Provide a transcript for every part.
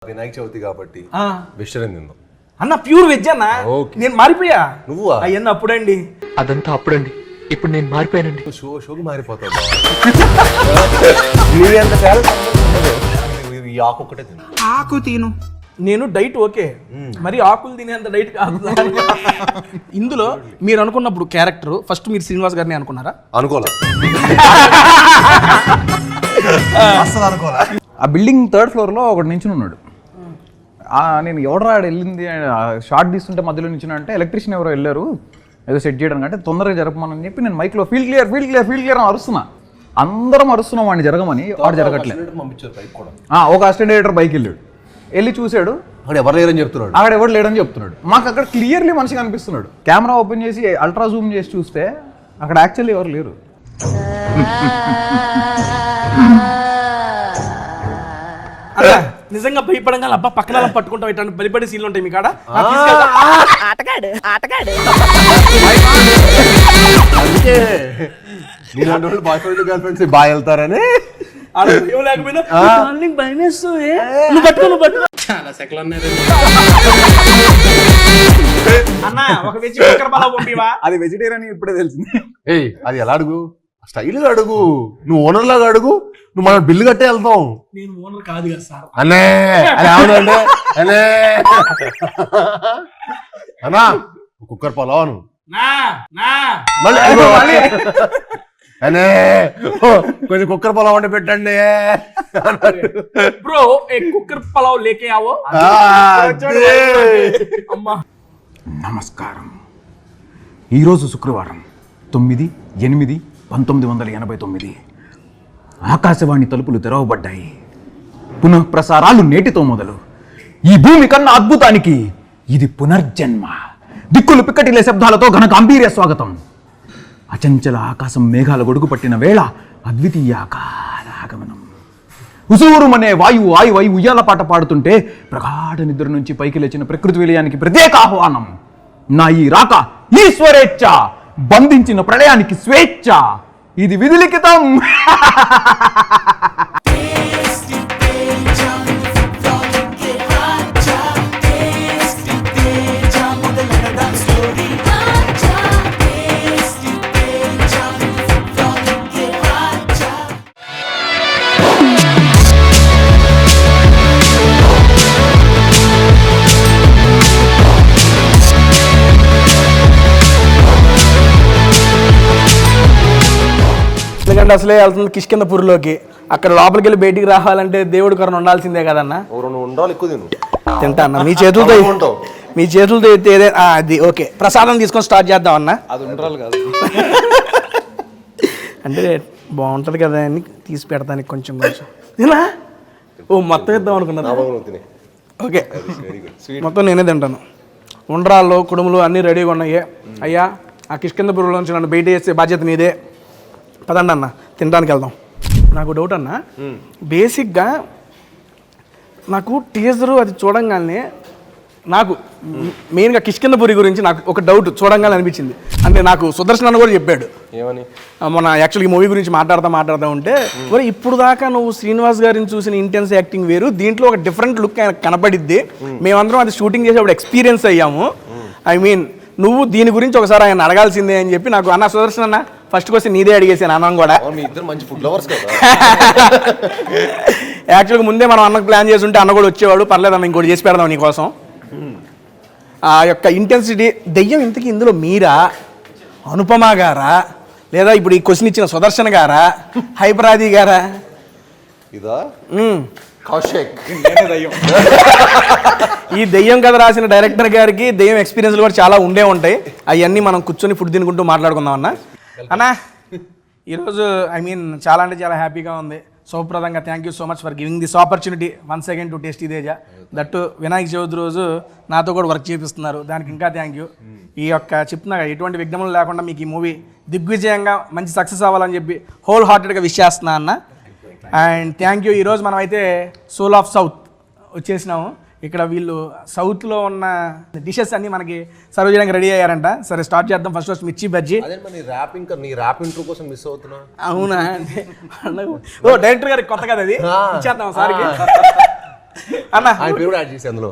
వినాయక చవితి కాబట్టి వెజిటేరియన్ తిందాం అన్న. ప్యూర్ వెజ్ అన్న. నేను మారిపోయా. నువ్వు అయ్యన్న అప్పుడండి. అదంతా అప్పుడండి. ఇప్పుడు నేను మారిపోయానండి. షోకి మారిపోతావు. ఈ ఆకు ఒకటే తిను. ఆకు తిను. నేను డైట్ ఓకే, మరి ఆకులు తినేంత డైట్ కాదు. ఇందులో మీరు అనుకున్నప్పుడు క్యారెక్టర్ ఫస్ట్ మీరు శ్రీనివాస్ గారిని అనుకున్నారా? అనుకోలే. ఆ బిల్డింగ్ 3rd ఫ్లోర్లో ఒకటి నించుని ఉన్నాడు. నేను ఎవడరా వెళ్ళింది షార్ట్ తీస్తుంటే మధ్యలో నించున్నా అంటే ఎలక్ట్రీషియన్ ఎవరో వెళ్ళారు ఏదో సెట్ చేయడానికి, అంటే తొందరగా జరపమని చెప్పి నేను మైక్లో ఫీల్డ్ క్లియర్ అని అరుస్తున్నా. అందరం అరుస్తున్నాం వాడిని జరగమని, వాడు జరగట్లేదు. ఒక అసిస్టెంట్ డైరెక్టర్ బైక్ వెళ్ళి చూశాడు, అక్కడ ఎవరు లేరని చెప్తున్నాడు. అక్కడ ఎవరు లేడని చెప్తున్నాడు. మాకు అక్కడ క్లియర్లీ మనిషి కనిపిస్తున్నాడు. కెమెరా ఓపెన్ చేసి అల్ట్రా జూమ్ చేసి చూస్తే అక్కడ యాక్చువల్లీ ఎవరు లేరు. నిజంగా భయపడంగా అబ్బా పక్కన పట్టుకుంటాం ఇట్లాంటి బలిపడే సీన్లు ఉంటాయి మీ కాడ. అందుకే నీలాంటి వాళ్ళు బాయ్ ఫ్రెండ్ గర్ల్ ఫ్రెండ్స్ బాగా వెళ్తారని అది వెజిటేరియన్ ఇప్పుడే తెలిసింది. అది ఎలా అడుగు, స్టైల్గా అడుగు, నువ్వు ఓనర్ లాగా అడుగు, నువ్వు మన బిల్లు కట్టే వెళ్తాం. నేను ఓనర్ కాదు కదా సార్. అనే అది అవునండి అనే అన్నా కుక్కర్ పొలవాను అనే కొంచెం కుక్కర్ పొలం వండి పెట్టండి బ్రో. కుక్కర్ పలావ్ లేకే ఆవో. అమ్మా నమస్కారం. ఈరోజు శుక్రవారం 9/8/1989 ఆకాశవాణి తలుపులు తెరవబడ్డాయి. పునః ప్రసారాలు నేటితో మొదలు. ఈ భూమి కన్నా అద్భుతానికి ఇది పునర్జన్మ. దిక్కులు పిక్కటిలే శబ్దాలతో ఘన గాంభీర్య స్వాగతం. అచంచల ఆకాశం మేఘాల గొడుగు పట్టిన వేళ అద్వితీయ ఆగమనం. ఉసూరుమనే వాయువు ఆయువై ఉయ్యాల పాట పాడుతుంటే ప్రగాఢ నిద్ర నుంచి పైకి లేచిన ప్రకృతి విలయానికి ప్రత్యేక ఆహ్వానం. నా ఈ రాక ఈశ్వరేచ్ఛ, బంధించిన ప్రళయానికి స్వేచ్ఛ. ఇది విధిలిఖితం. ఎందుకంటే అసలే వెళ్తుంది కిష్కిందపూర్లోకి. అక్కడ లోపలికి వెళ్ళి బయటికి రావాలంటే దేవుడు కరుణ ఉండాల్సిందే కదన్నా. తింటా అన్న మీ చేతులతో ఎత్తే అది ఓకే. ప్రసాదం తీసుకొని స్టార్ట్ చేద్దాం అన్న. అది ఉండాలి కాదు అంటే బాగుంటుంది కదా అని తీసి పెడతానికి కొంచెం ఇలా మొత్తం ఇద్దాం అనుకున్నా. ఓకే మొత్తం నేనే తింటాను. ఉండ్రాళ్ళు కుడుములు అన్నీ రెడీగా ఉన్నాయి. అయ్యా ఆ కిష్కిందపూర్లోంచి నన్ను బయట వేసే బాధ్యత నీదే. పదండి అన్న తినడానికి వెళ్దాం. నాకు డౌట్ అన్న, బేసిక్గా నాకు టీజరు అది చూడంగానే నాకు మెయిన్గా కిష్కిందపురి గురించి నాకు ఒక డౌట్ చూడంగానే అనిపించింది. అంటే నాకు సుదర్శన్ అన్న కూడా చెప్పాడు ఏమని, మన యాక్చువల్గా మూవీ గురించి మాట్లాడుతూ ఉంటే మరి ఇప్పుడు దాకా నువ్వు శ్రీనివాస్ గారిని చూసిన ఇంటెన్స్ యాక్టింగ్ వేరు, దీంట్లో ఒక డిఫరెంట్ లుక్ ఆయన కనపడిద్ది. మేమందరం అది షూటింగ్ చేసేప్పుడు ఎక్స్పీరియన్స్ అయ్యాము. ఐ మీన్ నువ్వు దీని గురించి ఒకసారి ఆయన అడగాల్సిందే అని చెప్పి నాకు అన్న సుదర్శన్ అన్న ఫస్ట్ క్వశ్చన్ నీదే అడిగేసాను. అన్నం కూడా యాక్చువల్గా ముందే మనం అన్నకు ప్లాన్ చేసి ఉంటే అన్న కూడా వచ్చేవాడు. పర్లేదు అన్న ఇంకోటి చేసి పెడదాం నీకోసం. ఆ యొక్క ఇంటెన్సిటీ దెయ్యం ఇంతకీ ఇందులో మీరా, అనుపమ గారా, లేదా ఇప్పుడు ఈ క్వశ్చన్ ఇచ్చిన సుదర్శన్ గారా, హైపరాది గారా? ఇదా కౌశిక్. ఈ దెయ్యం కథ రాసిన డైరెక్టర్ గారికి దెయ్యం ఎక్స్పీరియన్స్లు కూడా చాలా ఉండే ఉంటాయి. అవన్నీ మనం కూర్చొని ఫుడ్ తినుకుంటూ మాట్లాడుకుందాం అన్న. అన్నా ఈరోజు ఐ మీన్ చాలా అంటే చాలా హ్యాపీగా ఉంది. సౌప్రదంగా thank you so much for giving this opportunity once again to tasty Teja. దట్టు వినాయక చవితి రోజు నాతో కూడా వర్క్ చేపిస్తున్నారు, దానికి ఇంకా థ్యాంక్ యూ. ఈ యొక్క చెప్తున్నా ఎటువంటి విఘ్నములు లేకుండా మీకు ఈ మూవీ దిగ్విజయంగా మంచి సక్సెస్ అవ్వాలని చెప్పి హోల్ హార్టెడ్గా విష్ చేస్తున్నా అన్న. And thank you. ఈరోజు మనం అయితే సోల్ ఆఫ్ సౌత్ వచ్చేసినాము. ఇక్కడ వీళ్ళు సౌత్లో ఉన్న డిషెస్ అన్నీ మనకి సర్వ్ చేయడానికి రెడీ అయ్యారంట. సరే స్టార్ట్ చేద్దాం. ఫస్ట్ మిర్చి బజ్జీ. అవునా? ఓ డైరెక్టర్ గారికి కొత్త కదా అది, ఇచ్చేద్దాం సార్కి. అన్న ఆయన పేరు కూడా యాడ్ చేసి అందులో.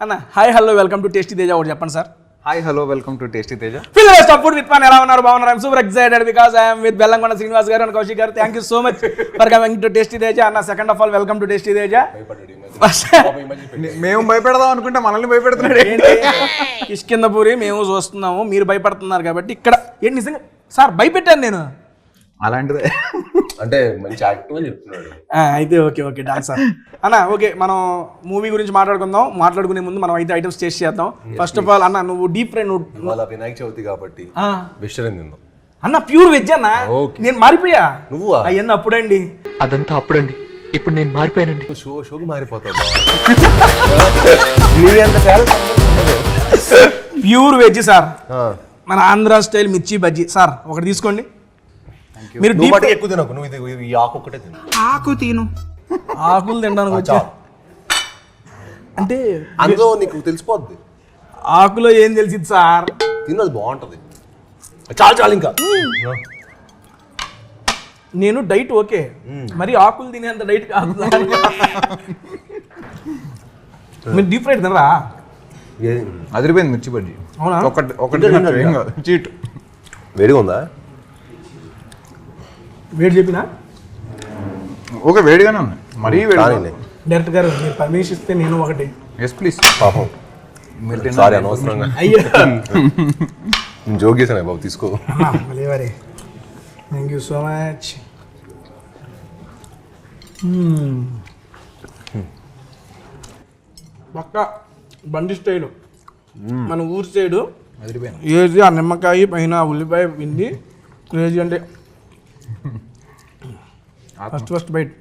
అన్న hi hello welcome to tasty Teja ఒకటి చెప్పండి sir. Hi hello welcome to tasty Teja. Fill best of food with man. ఎలా ఉన్నారు? బాగున్నారు? I'm super excited because I'm with Bellamkonda Srinivas garu and Kaushik garu. Thank you so much for coming to tasty Teja. అన్న second of all welcome to tasty Teja. మేము భయపెడదాం అనుకుంటే మనల్ని భయపెడుతున్నాడు. ఏంటి కిష్కిందపూరి మేము చూస్తున్నాము, మీరు భయపడుతున్నారు కాబట్టి ఇక్కడ ఏంటి నిజంగా సార్ భయపెట్టాను నేను. అలాంటిదే అంటే మంచి యాక్టివ్ అని చెప్తున్నాడు. అయితే ఓకే ఓకే డాన్స్ సార్. అన్న ఓకే మనం మూవీ గురించి మాట్లాడుకుందాం. మాట్లాడుకునే ముందు మనం అయితే ఐటమ్స్ టేస్ట్ చేద్దాం. ఫస్ట్ ఆఫ్ ఆల్ అన్న నువ్వు డీప్ ఫ్రై ఇవాళ వినాయక చవితి కాబట్టి వెజిటేరియన్ తిందాం అన్న. ప్యూర్ వెజ్ అన్న. నేను మారిపోయా. నువ్వా? అయ్యన్న అప్పుడండి. అదంతా అప్పుడండి, ఇప్పుడు నేను మారిపోయానండి. షోకి మారిపోతావు. ప్యూర్ వెజ్ సార్, మన ఆంధ్ర స్టైల్ మిర్చి బజ్జీ సార్. ఒకటి తీసుకోండి. మీరు నువ్వు బట్టి ఎక్కువ తినకు, నువ్వు ఇది ఈ ఆకు ఒక్కటే తిను. ఆకు తిను. ఆకులు తినడానికి వచ్చా అంటే అందులో నీకు తెలిసిపోద్ది ఆకులో ఏం తెలిసింది సార్. తిన్నది బాగుంటది. చాలు చాలు ఇంకా. నేను డైట్ ఓకే, మరి ఆకులు తినేంత డైట్ కాదు. మీరు డీప్ ఫ్రైడ్ తినరా? అదిరిపోయింది మిర్చి బజ్జీ. అవునా? ఒకటి చీట్. వేడిగా ఉందా? వేడి చెప్పినా ఓకే వేడిగానే ఉంది, మరీ వేడి. డైరెక్టర్ గారు మీరు పర్మిషన్ ఇస్తే నేను ఒకటి. Yes please. పాపం సారీ అనవసరంగా అయ్యో నేను జోక్ చేశాను బాబు, తీసుకో. లేవరే. Thank you so much. పక్క బండి స్టైలు, మన ఊరి సైడు ఏది ఆ నిమ్మకాయ పైన ఉల్లిపాయ పిండి క్రేజీ. అంటే ఫస్ట్ బైట్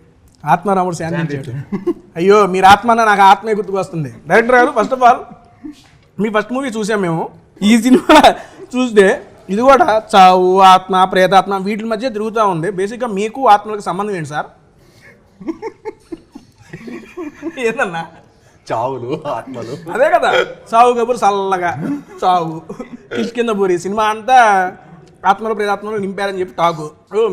ఆత్మారాముడు శాంతించాడు. అయ్యో మీరు ఆత్మ అన్న నాకు ఆత్మే గుర్తుకు వస్తుంది. డైరెక్టర్ గారు first of all me first movie చూసాం మేము. ఈ సినిమా చూస్తే ఇది కూడా చావు, ఆత్మ, ప్రేతాత్మ వీటి మధ్య తిరుగుతూ ఉంది. బేసిక్గా మీకు ఆత్మలకు సంబంధం ఏంటి సార్? ఏందన్నా చావులు ఆత్మలు అదే కదా. చావు కబురు చల్లగా చావు. కిష్కిందపూరి సినిమా అంతా ఆత్మలు ప్రేతాత్మలు నింపారని చెప్పి టాకు.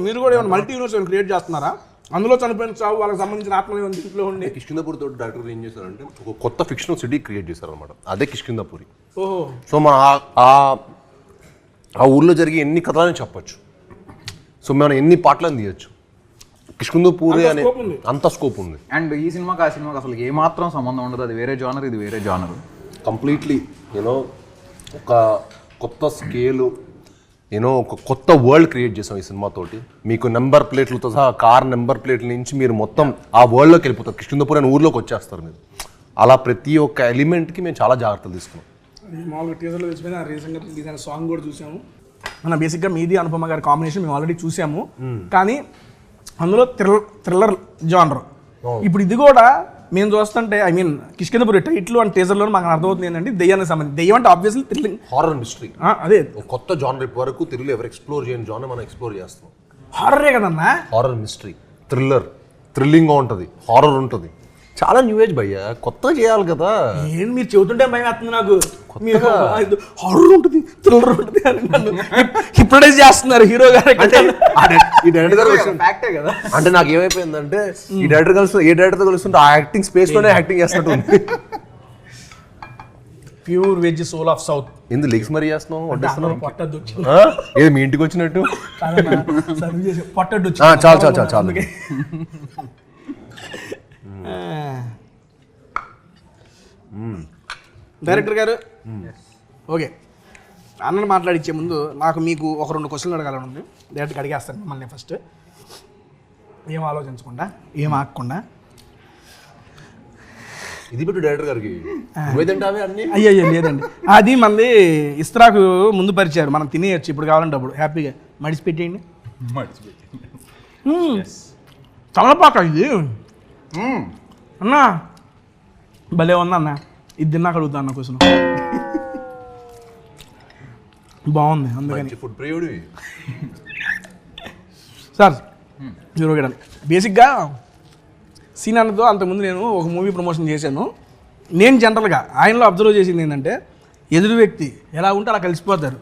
మీరు కూడా ఏమైనా మల్టీ యూనివర్స్ క్రియేట్ చేస్తున్నారా? అందులో చనిపోయిన చావు వాళ్ళకి సంబంధించిన ఆత్మలు ఏమైనా ఇంట్లో ఉండి. కిష్కిందపూరి తోటి డైరెక్టర్ ఏం చేశారంటే ఒక కొత్త ఫిక్షనల్ సిటీ క్రియేట్ చేశారనమాట. అదే కిష్కిందపూరి. ఓహో. సో మన ఆ ఊర్లో జరిగే ఎన్ని కథలని చెప్పచ్చు. సో మనం ఎన్ని పాటలను తీయచ్చు. కిష్కిందపూరి అనే అంత స్కోప్ ఉంది. అండ్ ఈ సినిమాకి ఆ సినిమాకి అసలు ఏమాత్రం సంబంధం ఉండదు. అది వేరే జానర్, ఇది వేరే జానర్. కంప్లీట్లీ యూనో ఒక కొత్త స్కేలు, యూనో ఒక కొత్త వరల్డ్ క్రియేట్ చేసాం ఈ సినిమాతోటి. మీకు నెంబర్ ప్లేట్లతో సహా కార్ నెంబర్ ప్లేట్ల నుంచి మీరు మొత్తం ఆ వరల్డ్లోకి వెళ్ళిపోతారు. కిష్కిందపూరి అనే ఊర్లోకి వచ్చేస్తారు మీరు. అలా ప్రతి ఒక్క ఎలిమెంట్కి మేము చాలా జాగ్రత్తలు తీసుకున్నాం. మామూలుగా టీజర్లో తెలిసిపోయిన రీసెంట్గా రిలీజ్ అయిన సాంగ్ కూడా చూసాము. మన బేసిక్గా మీది అనుపమ గారి కాంబినేషన్ మేము ఆల్రెడీ చూసాము. కానీ అందులో థ్రిల్లర్ జానర్. ఇప్పుడు ఇది కూడా మేము చూస్తుంటే I mean Kishkindhapuri title and టీజర్లో మాకు అర్థమవుతుంది ఏంటంటే దెయ్యానికి సంబంధించి. దెయ్యం అంటే ఆబ్వియస్లీ థ్రిల్లింగ్, హారర్ మిస్టరీ. అదే కొత్త జానర్ వరకు తెలుగులో ఎవరు ఎక్స్ప్లోర్ చేయని జానర్ మనం ఎక్స్ప్లోర్ చేస్తాం. హారరే కదన్నా. హారర్ మిస్టరీ, థ్రిల్లర్, థ్రిల్లింగ్గా ఉంటుంది, హారర్ ఉంటుంది. చాలా న్యూ ఏజ్ భయ్యా, కొత్తగా చేయాలి కదా. ఏం మీరు చెబుతుంటే భయం వేస్తుంది నాకు. హారర్ ఉంటుంది, థ్రిల్లర్ ఉంటుంది అని నన్ను హిప్నటైజ్ చేస్తున్నారు హీరో గారు. ఈ డైరెక్టర్ గారు ఫ్యాక్టే కదా. అంటే నాకు ఏమైపోయిందంటే ఈ డైరెక్టర్ కలిసి ఏ డైరెక్టర్ కలుస్తుంటే ఆ యాక్టింగ్ స్పేస్ లోనే యాక్టింగ్ చేస్తున్నట్టు ఉంది. Pure veg soul of south. ఎందుకు లెగ్స్ మరీ చేస్తున్నావు, వడ్డిస్తున్నావు? పొట్టద్దు వచ్చింది. ఏది మీ ఇంటికి వచ్చినట్టు? పొట్టద్దు చాలు చాలు చాలు చాలు. డైరెక్టర్ గారు ఓకే, అన్నను మాట్లాడించే ముందు నాకు మీకు ఒక 2 క్వశ్చన్లు అడగాలని ఉంది. డైరెక్ట్గా అడిగేస్తాను మిమ్మల్ని. ఫస్ట్ ఏం ఆలోచించకుండా, ఏం ఆగకుండా. ఇది పెట్టు డైరెక్టర్ గారికి. అన్ని అయ్యో లేదండి, అది మంది ఇస్త్రాకు ముందు పరిచారు, మనం తినేయచ్చు ఇప్పుడు కావాలంటే అప్పుడు హ్యాపీగా మడిచిపెట్టేయండి. తమలపాక ఇది అన్నా భలే ఉందా అన్న. ఇది తిన్నాక అడుగుతా అన్న క్వశ్చన్. బాగుంది అందుకని. Food ప్రియుడివి sir. హీరో గడ బేసిక్గా సీన్ అన్నతో అంతకుముందు నేను ఒక మూవీ ప్రమోషన్ చేశాను. నేను జనరల్గా ఆయనలో అబ్జర్వ్ చేసింది ఏంటంటే ఎదురు వ్యక్తి ఎలా ఉంటే అలా కలిసిపోతారు.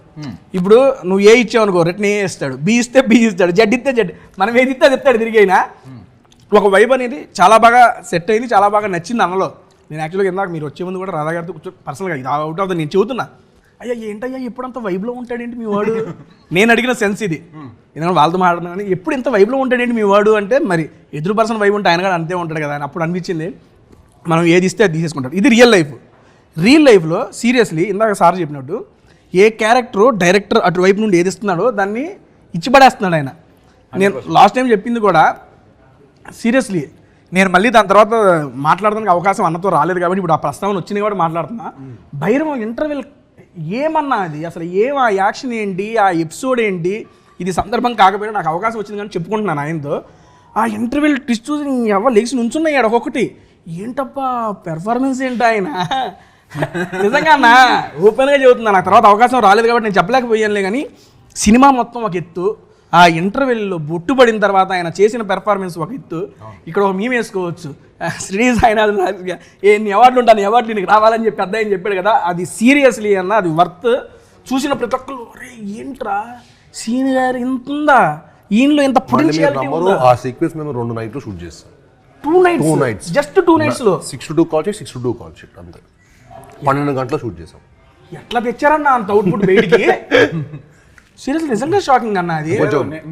ఇప్పుడు నువ్వు ఏ ఇచ్చావు అనుకో రిటర్న్ ఏ ఇస్తాడు, బి ఇస్తే బి ఇస్తాడు, జడ్ ఇస్తే జడ్. మనం ఏది ఇస్తే అది ఇస్తాడు తిరిగి. అయినా ఒక వైబ్ అనేది చాలా బాగా సెట్ అయింది, చాలా బాగా నచ్చింది అన్నలో. నేను యాక్చువల్గా ఇందాక మీరు వచ్చే ముందు కూడా రాధా గారితో కూర్చో పర్సనల్గా ఇది అవుట్ ఆఫ్ ద నేను చెబుతున్నా, అయ్యా ఏంటయ్యా ఎప్పుడంత వైబ్లో ఉంటాడేంటి మీ వాడు, నేను అడిగిన సెన్స్ ఇది. ఎందుకంటే వాళ్ళతో మాట్లాడుతున్నాను కానీ ఎప్పుడు ఇంత వైబ్లో ఉంటాడేంటి మీ వాడు అంటే, మరి ఎదురు పర్సన్ వైబ్ ఉంటే ఆయన కూడా అంతే ఉంటాడు కదా అని అప్పుడు అనిపించింది. మనం ఏది ఇస్తే అది తీసేసుకుంటాడు. ఇది రియల్ లైఫ్. రియల్ లైఫ్లో సీరియస్లీ ఇందాక సార్ చెప్పినట్టు ఏ క్యారెక్టర్ డైరెక్టర్ అటువైపు నుండి ఏది ఇస్తున్నాడో దాన్ని ఇచ్చిపడేస్తున్నాడు ఆయన. నేను లాస్ట్ టైం చెప్పింది కూడా సీరియస్లీ, నేను మళ్ళీ దాని తర్వాత మాట్లాడడానికి అవకాశం అన్నతో రాలేదు కాబట్టి ఇప్పుడు ఆ ప్రస్తావన వచ్చింది కూడా మాట్లాడుతున్నా. భైరవం ఇంటర్వెల్ ఏమన్నా అది అసలు ఆ యాక్షన్ ఏంటి, ఆ ఎపిసోడ్ ఏంటి, ఇది సందర్భం కాకపోయినా నాకు అవకాశం వచ్చింది కానీ చెప్పుకుంటున్నాను ఆయనతో. ఆ ఇంటర్వెల్ ట్విస్ట్ చూసి ఎవరు లేచి నుంచున్నాయి ఒక్కొక్కటి, ఏంటప్పా పెర్ఫార్మెన్స్ ఏంటి ఆయన, నిజంగా అన్న ఓపెన్గా చెబుతున్నా. నాకు తర్వాత అవకాశం రాలేదు కాబట్టి నేను చెప్పలేకపోయానులే కానీ సినిమా మొత్తం ఒక ఎత్తు, ఆ ఇంటర్వెల్లో బొట్టు పడిన తర్వాత ఆయన చేసిన పెర్ఫార్మెన్స్ ఒక ఎత్తు. ఇక్కడ ఒక మేము వేసుకోవచ్చు, శ్రీనివాస్ ఆయన ఎన్ని అవార్డులు ఉంటాను, అవార్డులు నీకు రావాలని చెప్పి పెద్ద ఆయన చెప్పాడు కదా, అది సీరియస్లీ అన్న అది వర్త్. చూసిన ప్రతి ఒక్కరు అరే ఏంట్రా సీన్ గారు ఇంత ఉందా, ఈయనలో ఇంత పొటెన్షియాలిటీ ఉందా. ఆ సీక్వెన్స్ మేము 2 నైట్లు షూట్ చేస్తాం. 2 nights జస్ట్ 2 nights లో 6 to 2 call sheet, 6 to 2 call sheet అంతే. 12 గంటలు షూట్ చేసాం. ఎట్లా తెచ్చారన్న అంత అవుట్పుట్ బయటికి, సీరియస్లీ నిజంగా షాకింగ్ అన్న. అది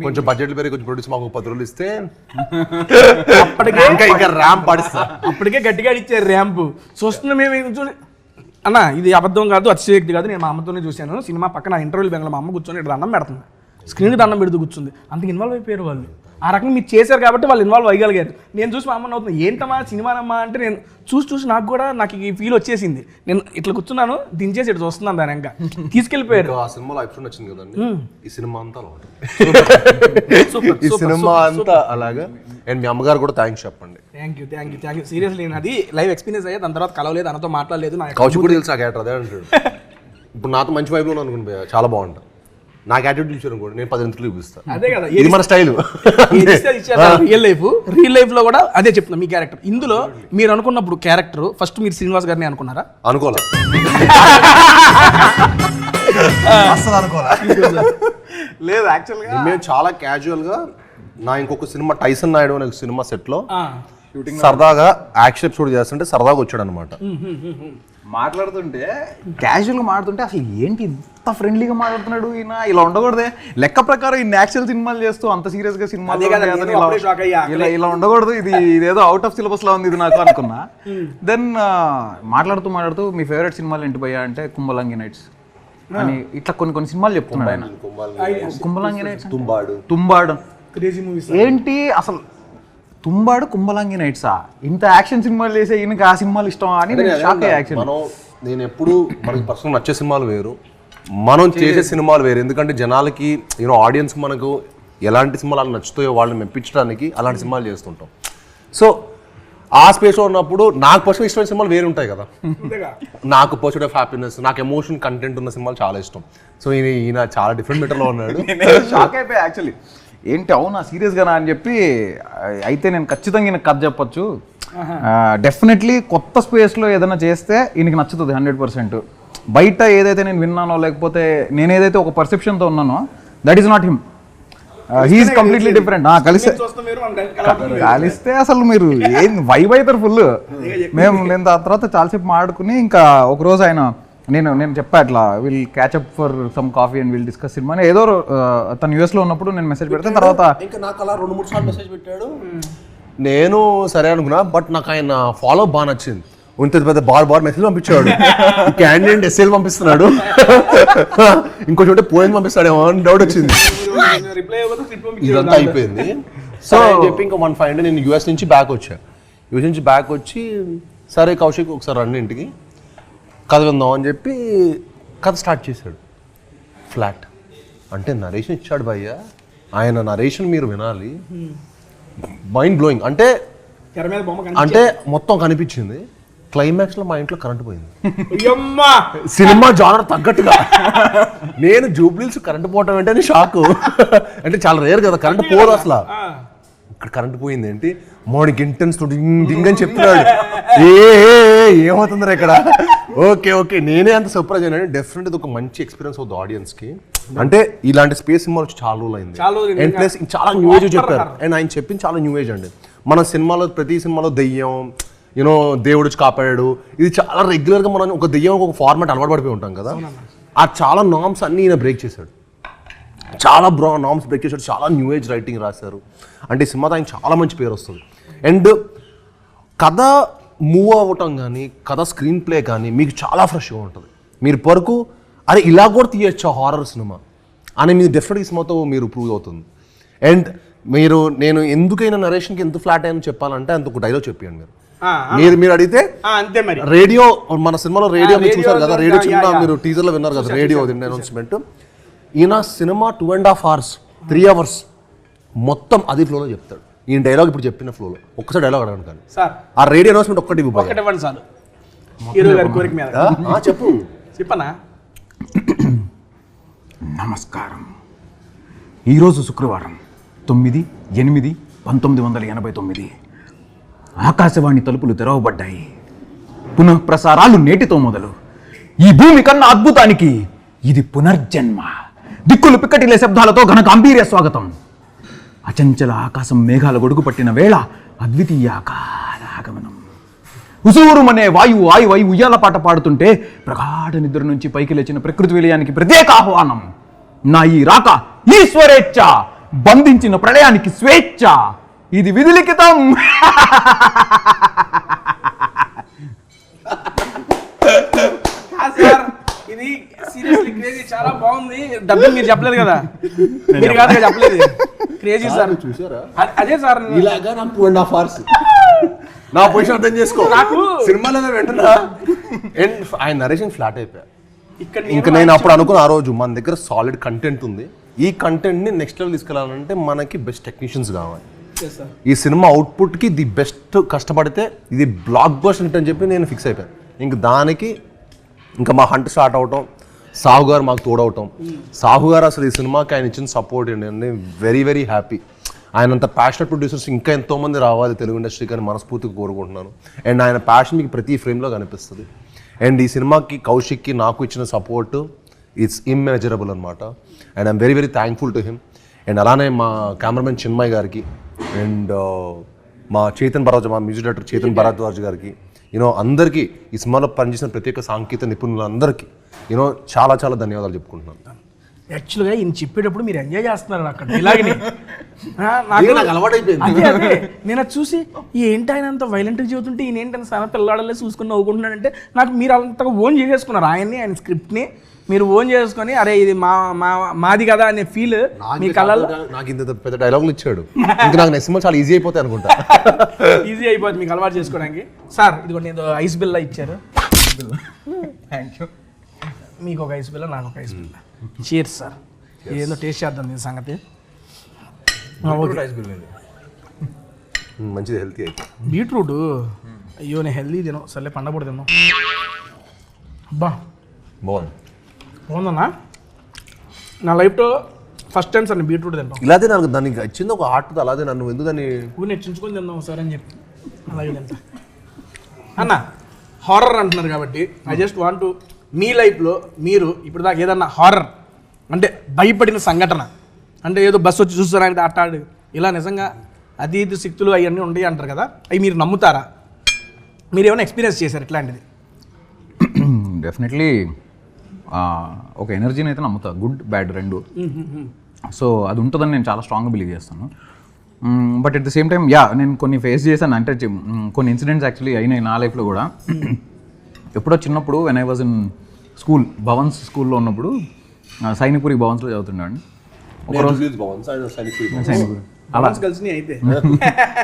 కొంచెం బడ్జెట్లు పెరిగి కొంచెం ప్రొడ్యూస్ మాకు 10 రోజులు ఇస్తే అప్పటికే ఇంకా ర్యాంప్ పడిస్తా, అప్పటికే గట్టిగా ఇచ్చారు ర్యాంపు. చూస్తున్నా మేము చూసి అన్న ఇది అబద్ధం కాదు, అతిశయోక్తి కాదు, నేను మా అమ్మతోనే చూశాను. సినిమా పక్కన ఇంటర్వ్యూలు బెంగళూరు మా అమ్మ కూర్చొని ఇక్కడ దండం పెడుతుంది, స్క్రీన్కి దండం పెడుతూ కూర్చుంది. అంతకు ఇన్వాల్వ్ అయిపోయారు వాళ్ళు. ఆ రకంగా మీరు చేశారు కాబట్టి వాళ్ళు ఇన్వాల్వ్ అయ్యగలిగారు. నేను చూసి మా అమ్మని అవుతుంది ఏంటమ్మా సినిమానమ్మా అంటే, నేను చూసి నాకు ఈ ఫీల్ వచ్చేసింది. నేను ఇట్లా కూర్చున్నాను, దించేసి ఇట్లా చూస్తున్నాను, దాని ఇంకా తీసుకెళ్ళిపోయారు. ఆ సినిమాలో ఎపిసోడ్ వచ్చింది కదండి, ఈ సినిమా అంతా అలా ఉంటుంది. ఈ సినిమా అంతా అలాగా. అండ్ మీ అమ్మగారు కూడా థ్యాంక్స్ చెప్పండి. Thank you seriously. నేను అది లైవ్ ఎక్స్పీరియన్స్ అయ్యా, దాని తర్వాత కలవలేదు, అన్నతో మాట్లాడలేదు. కౌశిక్ కూడా తెలుసు ఆ క్యారెక్టర్ అదే అంటాడు. ఇప్పుడు నాతో మంచి వైపులో అనుకుంటే చాలా బాగుంటుంది. నాకు యాటిట్యూడ్ ఇచ్చారు కూడా నేను 10 గంటలు చూపిస్తాను. అదే కదా ఇది మన స్టైల్. రియల్ లైఫ్ లో కూడా అదే చెప్తున్నా. మీ క్యారెక్టర్ ఇందులో మీరు అనుకున్నప్పుడు క్యారెక్టర్ ఫస్ట్ మీరు శ్రీనివాస్ గారిని అనుకున్నారా? అనుకోలే, అసలు అనుకోలే. లేదు యాక్చువల్గా మేము చాలా క్యాజువల్ గా నా ఇంకొక సినిమా టైసన్ నాయుడు అనే సినిమా సెట్ లో సరదాగా యాక్షన్ ఎపిసోడ్ చేస్తుంటే సరదాగా వచ్చాడు అనమాట. మాట్లాడుతుంటే క్యాజువల్గా మాట్లాడుతుంటే అసలు ఏంటి ఇంత ఫ్రెండ్లీగా మాట్లాడుతున్నాడు ఈయన, ఇలా ఉండకూడదే. లెక్క ప్రకారం ఈ యాక్చువల్ సినిమాలు చేస్తూ అంత సీరియస్గా సినిమాలు ఇలా ఉండకూడదు, ఇదేదో అవుట్ ఆఫ్ సిలబస్ లా ఉంది ఇది నాకు అనుకున్నా. దెన్ మాట్లాడుతూ మీ ఫేవరెట్ సినిమాలు ఏంటి భయ్యా అంటే కుంభలంగి నైట్స్ అని ఇట్లా కొన్ని సినిమాలు చెప్తున్నాడు ఆయన. కుంభలంగి నైట్స్, తుంబాడు ఏంటి అసలు, తుంబాడు కుంభలంగి నైట్సా, ఇంత యాక్షన్ సినిమాలు చేసే ఈయనకి ఆ సినిమాలు ఇష్టం అని షాక్ అయ్యా. నేను ఎప్పుడు మనకి పర్సనల్ నచ్చే సినిమాలు వేరు, మనం చేసే సినిమాలు వేరు. ఎందుకంటే జనాలకి ఆడియన్స్ మనకు ఎలాంటి సినిమాలు అలా నచ్చుతాయో వాళ్ళని మెప్పించడానికి అలాంటి సినిమాలు చేస్తుంటాం. సో ఆ స్పేస్లో ఉన్నప్పుడు నాకు పర్సనల్ ఇష్టమైన సినిమాలు వేరు ఉంటాయి కదా. నాకు పర్సూట్ ఆఫ్ హ్యాపీనెస్, నాకు ఎమోషన్ కంటెంట్ ఉన్న సినిమాలు చాలా ఇష్టం. సో ఈయన చాలా డిఫరెంట్ మెటర్లో ఉన్నాడు. షాక్ అయిపోయా యాక్చువల్లీ, ఏంటి అవునా సీరియస్గానా అని చెప్పి. అయితే నేను ఖచ్చితంగా ఈయనకు కథ చెప్పొచ్చు. డెఫినెట్లీ కొత్త స్పేస్లో ఏదైనా చేస్తే ఈయనకి నచ్చుతుంది 100%. బయట ఏదైతే నేను విన్నానో లేకపోతే నేను ఏదైతే ఒక పర్సెప్షన్తో ఉన్నానో that is not him, he is completely different. కలిస్తే అసలు మీరు ఏం వైబ్ అవుతారు ఫుల్. నేను ఆ తర్వాత చాలాసేపు మాట్లాడుకుని ఇంకా ఒకరోజు ఆయన నేను చెప్పా ఇట్లా will catch up for some coffee and will discuss cinema అని. ఏదో తను యూఎస్లో ఉన్నప్పుడు నేను మెసేజ్ పెడితే తర్వాత ఇంకా నాకు అలా 2-3 సార్లు మెసేజ్ పెట్టాడు. నేను సరే అనుకున్నా, బట్ నాకు ఆయన ఫాలో బాగా నచ్చింది. ఇంత పెద్ద బార్ మెసేజ్ పంపించాడు, క్యాండిడేట్ ఎస్ఎల్ పంపిస్తున్నాడు, ఇంకో చోట పోయిన పంపిస్తాడేమో అని డౌట్ వచ్చింది. ఇదంతా అయిపోయింది. సో చెప్పి ఇంకా 1 నేను యూఎస్ నుంచి బ్యాక్ వచ్చి సరే కౌశిక్ ఒకసారి రండి ఇంటికి కథ విందాం అని చెప్పి కథ స్టార్ట్ చేశాడు. ఫ్లాట్ అంటే నరేషన్ ఇచ్చాడు భయ్య, ఆయన నరేషన్ మీరు వినాలి, మైండ్ బ్లోయింగ్. అంటే మొత్తం కనిపించింది. క్లైమాక్స్ లో మా ఇంట్లో కరెంట్ పోయింది. సినిమా జానర్ తగ్గట్టుగా నేను జూబ్లీస్ కరెంట్ పోవటం ఏంటని షాక్. అంటే చాలా రేర్ కదా కరెంట్ పోదు అసలు. ఇక్కడ కరెంట్ పోయింది ఏంటి, మార్నింగ్ ఇంటెన్స్ డింగ్ అని చెప్తున్నాడు. ఏమవుతుందిరా ఇక్కడ. ఓకే నేనే అంత సర్ప్రైజ్ అయినా. డెఫినెట్ ఒక మంచి ఎక్స్పీరియన్స్ అవుతుంది ఆడియన్స్ కి. అంటే ఇలాంటి స్పేస్ సినిమాలు వచ్చి చాలా రోజులు అయింది. అండ్ ప్లస్ చాలా న్యూ ఏజ్ చెప్పారు. అండ్ ఆయన చెప్పింది చాలా న్యూ ఏజ్ అండి. మన సినిమాలో ప్రతి సినిమాలో దెయ్యం యూనో దేవుడు వచ్చి కాపాడాడు, ఇది చాలా రెగ్యులర్గా మనం ఒక దెయ్యం ఒక ఫార్మాట్ అలవాటు పడిపోయి ఉంటాం కదా. ఆ చాలా నామ్స్ అన్నీ ఈయన బ్రేక్ చేశాడు, చాలా నామ్స్ బ్రేక్ చేశాడు, చాలా న్యూ ఏజ్ రైటింగ్ రాశారు. అంటే ఈ సినిమాతో ఆయన చాలా మంచి పేరు వస్తుంది. అండ్ కథ మూవ్ అవ్వటం కానీ కథ స్క్రీన్ ప్లే కానీ మీకు చాలా ఫ్రెష్గా ఉంటుంది. మీరు పరకు అరే ఇలా కూడా తీయచ్చా హారర్ సినిమా అని మీరు డెఫినెట్గా ఈ సినిమాతో మీరు ప్రూవ్ అవుతుంది. అండ్ నేను ఎందుకైనా నరేషన్కి ఎంత ఫ్లాట్ అయ్యని చెప్పాలంటే అంత ఒక డైలాగ్ చెప్పాను మీరు అడిగితే. అంతే మరి రేడియో మన సినిమాలో రేడియో మీరు చూసారు కదా, రేడియో చిన్న మీరు టీజర్లో విన్నారు కదా, రేడియో అనౌన్స్మెంట్. ఈయన సినిమా 2.5 hours 3 hours మొత్తం అది ఫ్లోలో చెప్తాడు. ఈయన డైలాగ్ ఇప్పుడు చెప్పిన ఫ్లోలో ఒక్కసారి డైలాగ్ అడగండి కానీ సార్ ఆ రేడియో అనౌన్స్మెంట్ ఒక్కటి ఇవ్వండి చాలు. హీరో గారి కోరిక మీద చెప్పనా. నమస్కారం. ఈరోజు శుక్రవారం 9/8/1989 ఆకాశవాణి తలుపులు తెరవబడ్డాయి. పునఃప్రసారాలు నేటితో మొదలు. ఈ భూమి కన్నా అద్భుతానికి ఇది పునర్జన్మ. దిక్కులు పిక్కటిలే శబ్దాలతో ఘన గాంభీర్య స్వాగతం. అచంచల ఆకాశం మేఘాల గొడుగు పట్టిన వేళ అద్వితీయ ఆకారాగమనం. ఉసూరుమనే వాయువు ఆయువై ఉయ్యాల పాట పాడుతుంటే ప్రగాఢ నిద్ర నుంచి పైకి లేచిన ప్రకృతి విలయానికి ప్రత్యేక ఆహ్వానం. నా ఈ రాక ఈశ్వరేచ్ఛ, బంధించిన ప్రళయానికి స్వేచ్ఛ, ఇది విధిలిఖితం. ఇది సీరియస్లీ క్రేజీ, చాలా బాగుంది. డబ్బింగ్ మీరు చెప్పలేదు కదా, మీరు కాదు చెప్పలేదు. క్రేజీ సార్, చూసారా? అదే సార్ ఇలాగా నాకు 2.5 hours నా పొజిషన్ అర్థం చేసుకో. నాకు సినిమాలో వెంటనే ఆయన నరేషన్ ఫ్లాట్ అయిపోయా. ఇంకా నేను అప్పుడు అనుకున్న ఆ రోజు మన దగ్గర సాలిడ్ కంటెంట్ ఉంది, ఈ కంటెంట్ని నెక్స్ట్ లెవెల్ తీసుకెళ్ళాలంటే మనకి బెస్ట్ టెక్నీషియన్స్ కావాలి. ఈ సినిమా అవుట్పుట్కి ది బెస్ట్ కష్టపడితే ఇది బ్లాక్ బస్టర్ హిట్ అని చెప్పి నేను ఫిక్స్ అయిపోయాను. ఇంక దానికి ఇంకా మా హంట్ స్టార్ట్ అవటం, సాహు గారు మాకు తోడవటం. సాహు గారు అసలు ఈ సినిమాకి ఆయన ఇచ్చిన సపోర్ట్ ఏంటంటే వెరీ వెరీ హ్యాపీ. ఆయన అంత ప్యాషనెట్ ప్రొడ్యూసర్స్ ఇంకా ఎంతోమంది రావాలి తెలుగు ఇండస్ట్రీకి అని మనస్ఫూర్తిగా కోరుకుంటున్నాను. అండ్ ఆయన ప్యాషన్ మీకు ప్రతి ఫ్రేమ్లో కనిపిస్తుంది. అండ్ ఈ సినిమాకి కౌశిక్కి నాకు ఇచ్చిన సపోర్ట్ ఇట్స్ ఇమ్మెజరబుల్ అనమాట. And I'm very very thankful to him. And అలానే మా కెమెరామెన్ చిన్మయ్ గారికి అండ్ మా మా మ్యూజిక్ డైరెక్టర్ చేతన్ భరద్వాజ్ గారికి, అందరికీ ఈ సినిమాలో పనిచేసిన ప్రత్యేక సాంకేతిక నిపుణులందరికీ చాలా చాలా ధన్యవాదాలు చెప్పుకుంటున్నాను. యాక్చువల్గా ఈయన చెప్పేటప్పుడు మీరు ఎంజాయ్ చేస్తున్నారు అక్కడ ఇలాగని నాకు అలవాటైపోయింది. నేను అది చూసి ఏంటి ఆయన అంత వైలెంట్గా చెబుతుంటే ఈయన ఏంటని సన పిల్లాడలే చూసుకుని నవ్వుకుంటున్నాడంటే నాకు మీరు అంతగా ఓన్ చేసేసుకున్నారు ఆయన్ని, ఆయన స్క్రిప్ట్ని మీరు ఓన్ చేసుకొని అరే ఇది మాది కదా అనే ఫీల్ మీ కళ్ళల్లో. నాకు ఇంత పెద్ద డైలాగులు ఇచ్చాడు, ఇంకా నాకు నెక్స్ట్ సినిమా చాలా ఈజీ అయిపోతాయి అనుకుంటా. ఈజీ అయిపోతుంది మీకు అలవాటు చేసుకోవడానికి. సార్ ఇదిగోండి నేను ఐస్ బిల్లా ఇచ్చారు. Thank you. మీకు ఒక ఐస్ బిల్ల, నాకు ఒక ఐస్ బిల్ల. చీర్స్ సార్, ఏదో టేస్ట్ చేద్దాం దీని సంగతి. మంచిది, హెల్తీ అయితే. బీట్రూట్ అయ్యో నేను హెల్తీ తిను, సర్లే పండపూడి తిన్నాం. అబ్బా బాగుందన్నా, నా లైఫ్లో ఫస్ట్ టైం సార్ నేను బీట్రూట్ తింటాం. ఇలాగే నాకు దానికి ఇచ్చింది ఒక ఆర్ట్, అలాగే నన్ను ఎందుకు దాన్ని నెచ్చించుకొని తిందాం సార్ అని చెప్పి అలాగే తింటా. అన్న హారర్ అంటున్నారు కాబట్టి I just want to me లైఫ్లో మీరు ఇప్పుడు దాకా ఏదన్నా హారర్ అంటే భయపడిన సంఘటన అంటే ఏదో బస్సు వచ్చి చూస్తారంటే అట్టాడు ఇలా నిజంగా అతీత శక్తులు అవన్నీ ఉంటాయి అంటారు కదా, అవి మీరు నమ్ముతారా? మీరు ఏమైనా ఎక్స్పీరియన్స్ చేశారు ఇట్లాంటిది? డెఫినెట్లీ ఒక ఎనర్జీని అయితే నమ్ముతా, గుడ్ బ్యాడ్ రెండు. సో అది ఉంటుందని నేను చాలా స్ట్రాంగ్గా బిలీవ్ చేస్తాను. But at the same time నేను కొన్ని ఫేస్ చేశాను, అంటే కొన్ని ఇన్సిడెంట్స్ యాక్చువల్లీ అయినాయి నా లైఫ్లో కూడా. ఎప్పుడో చిన్నప్పుడు when I was in school, Bhavan's స్కూల్లో ఉన్నప్పుడు సైనిక్పురి భవన్స్లో చదువుతుండేవాడిని. ఒకరోజు సైనిక్పురి అలా కలిసి అయితే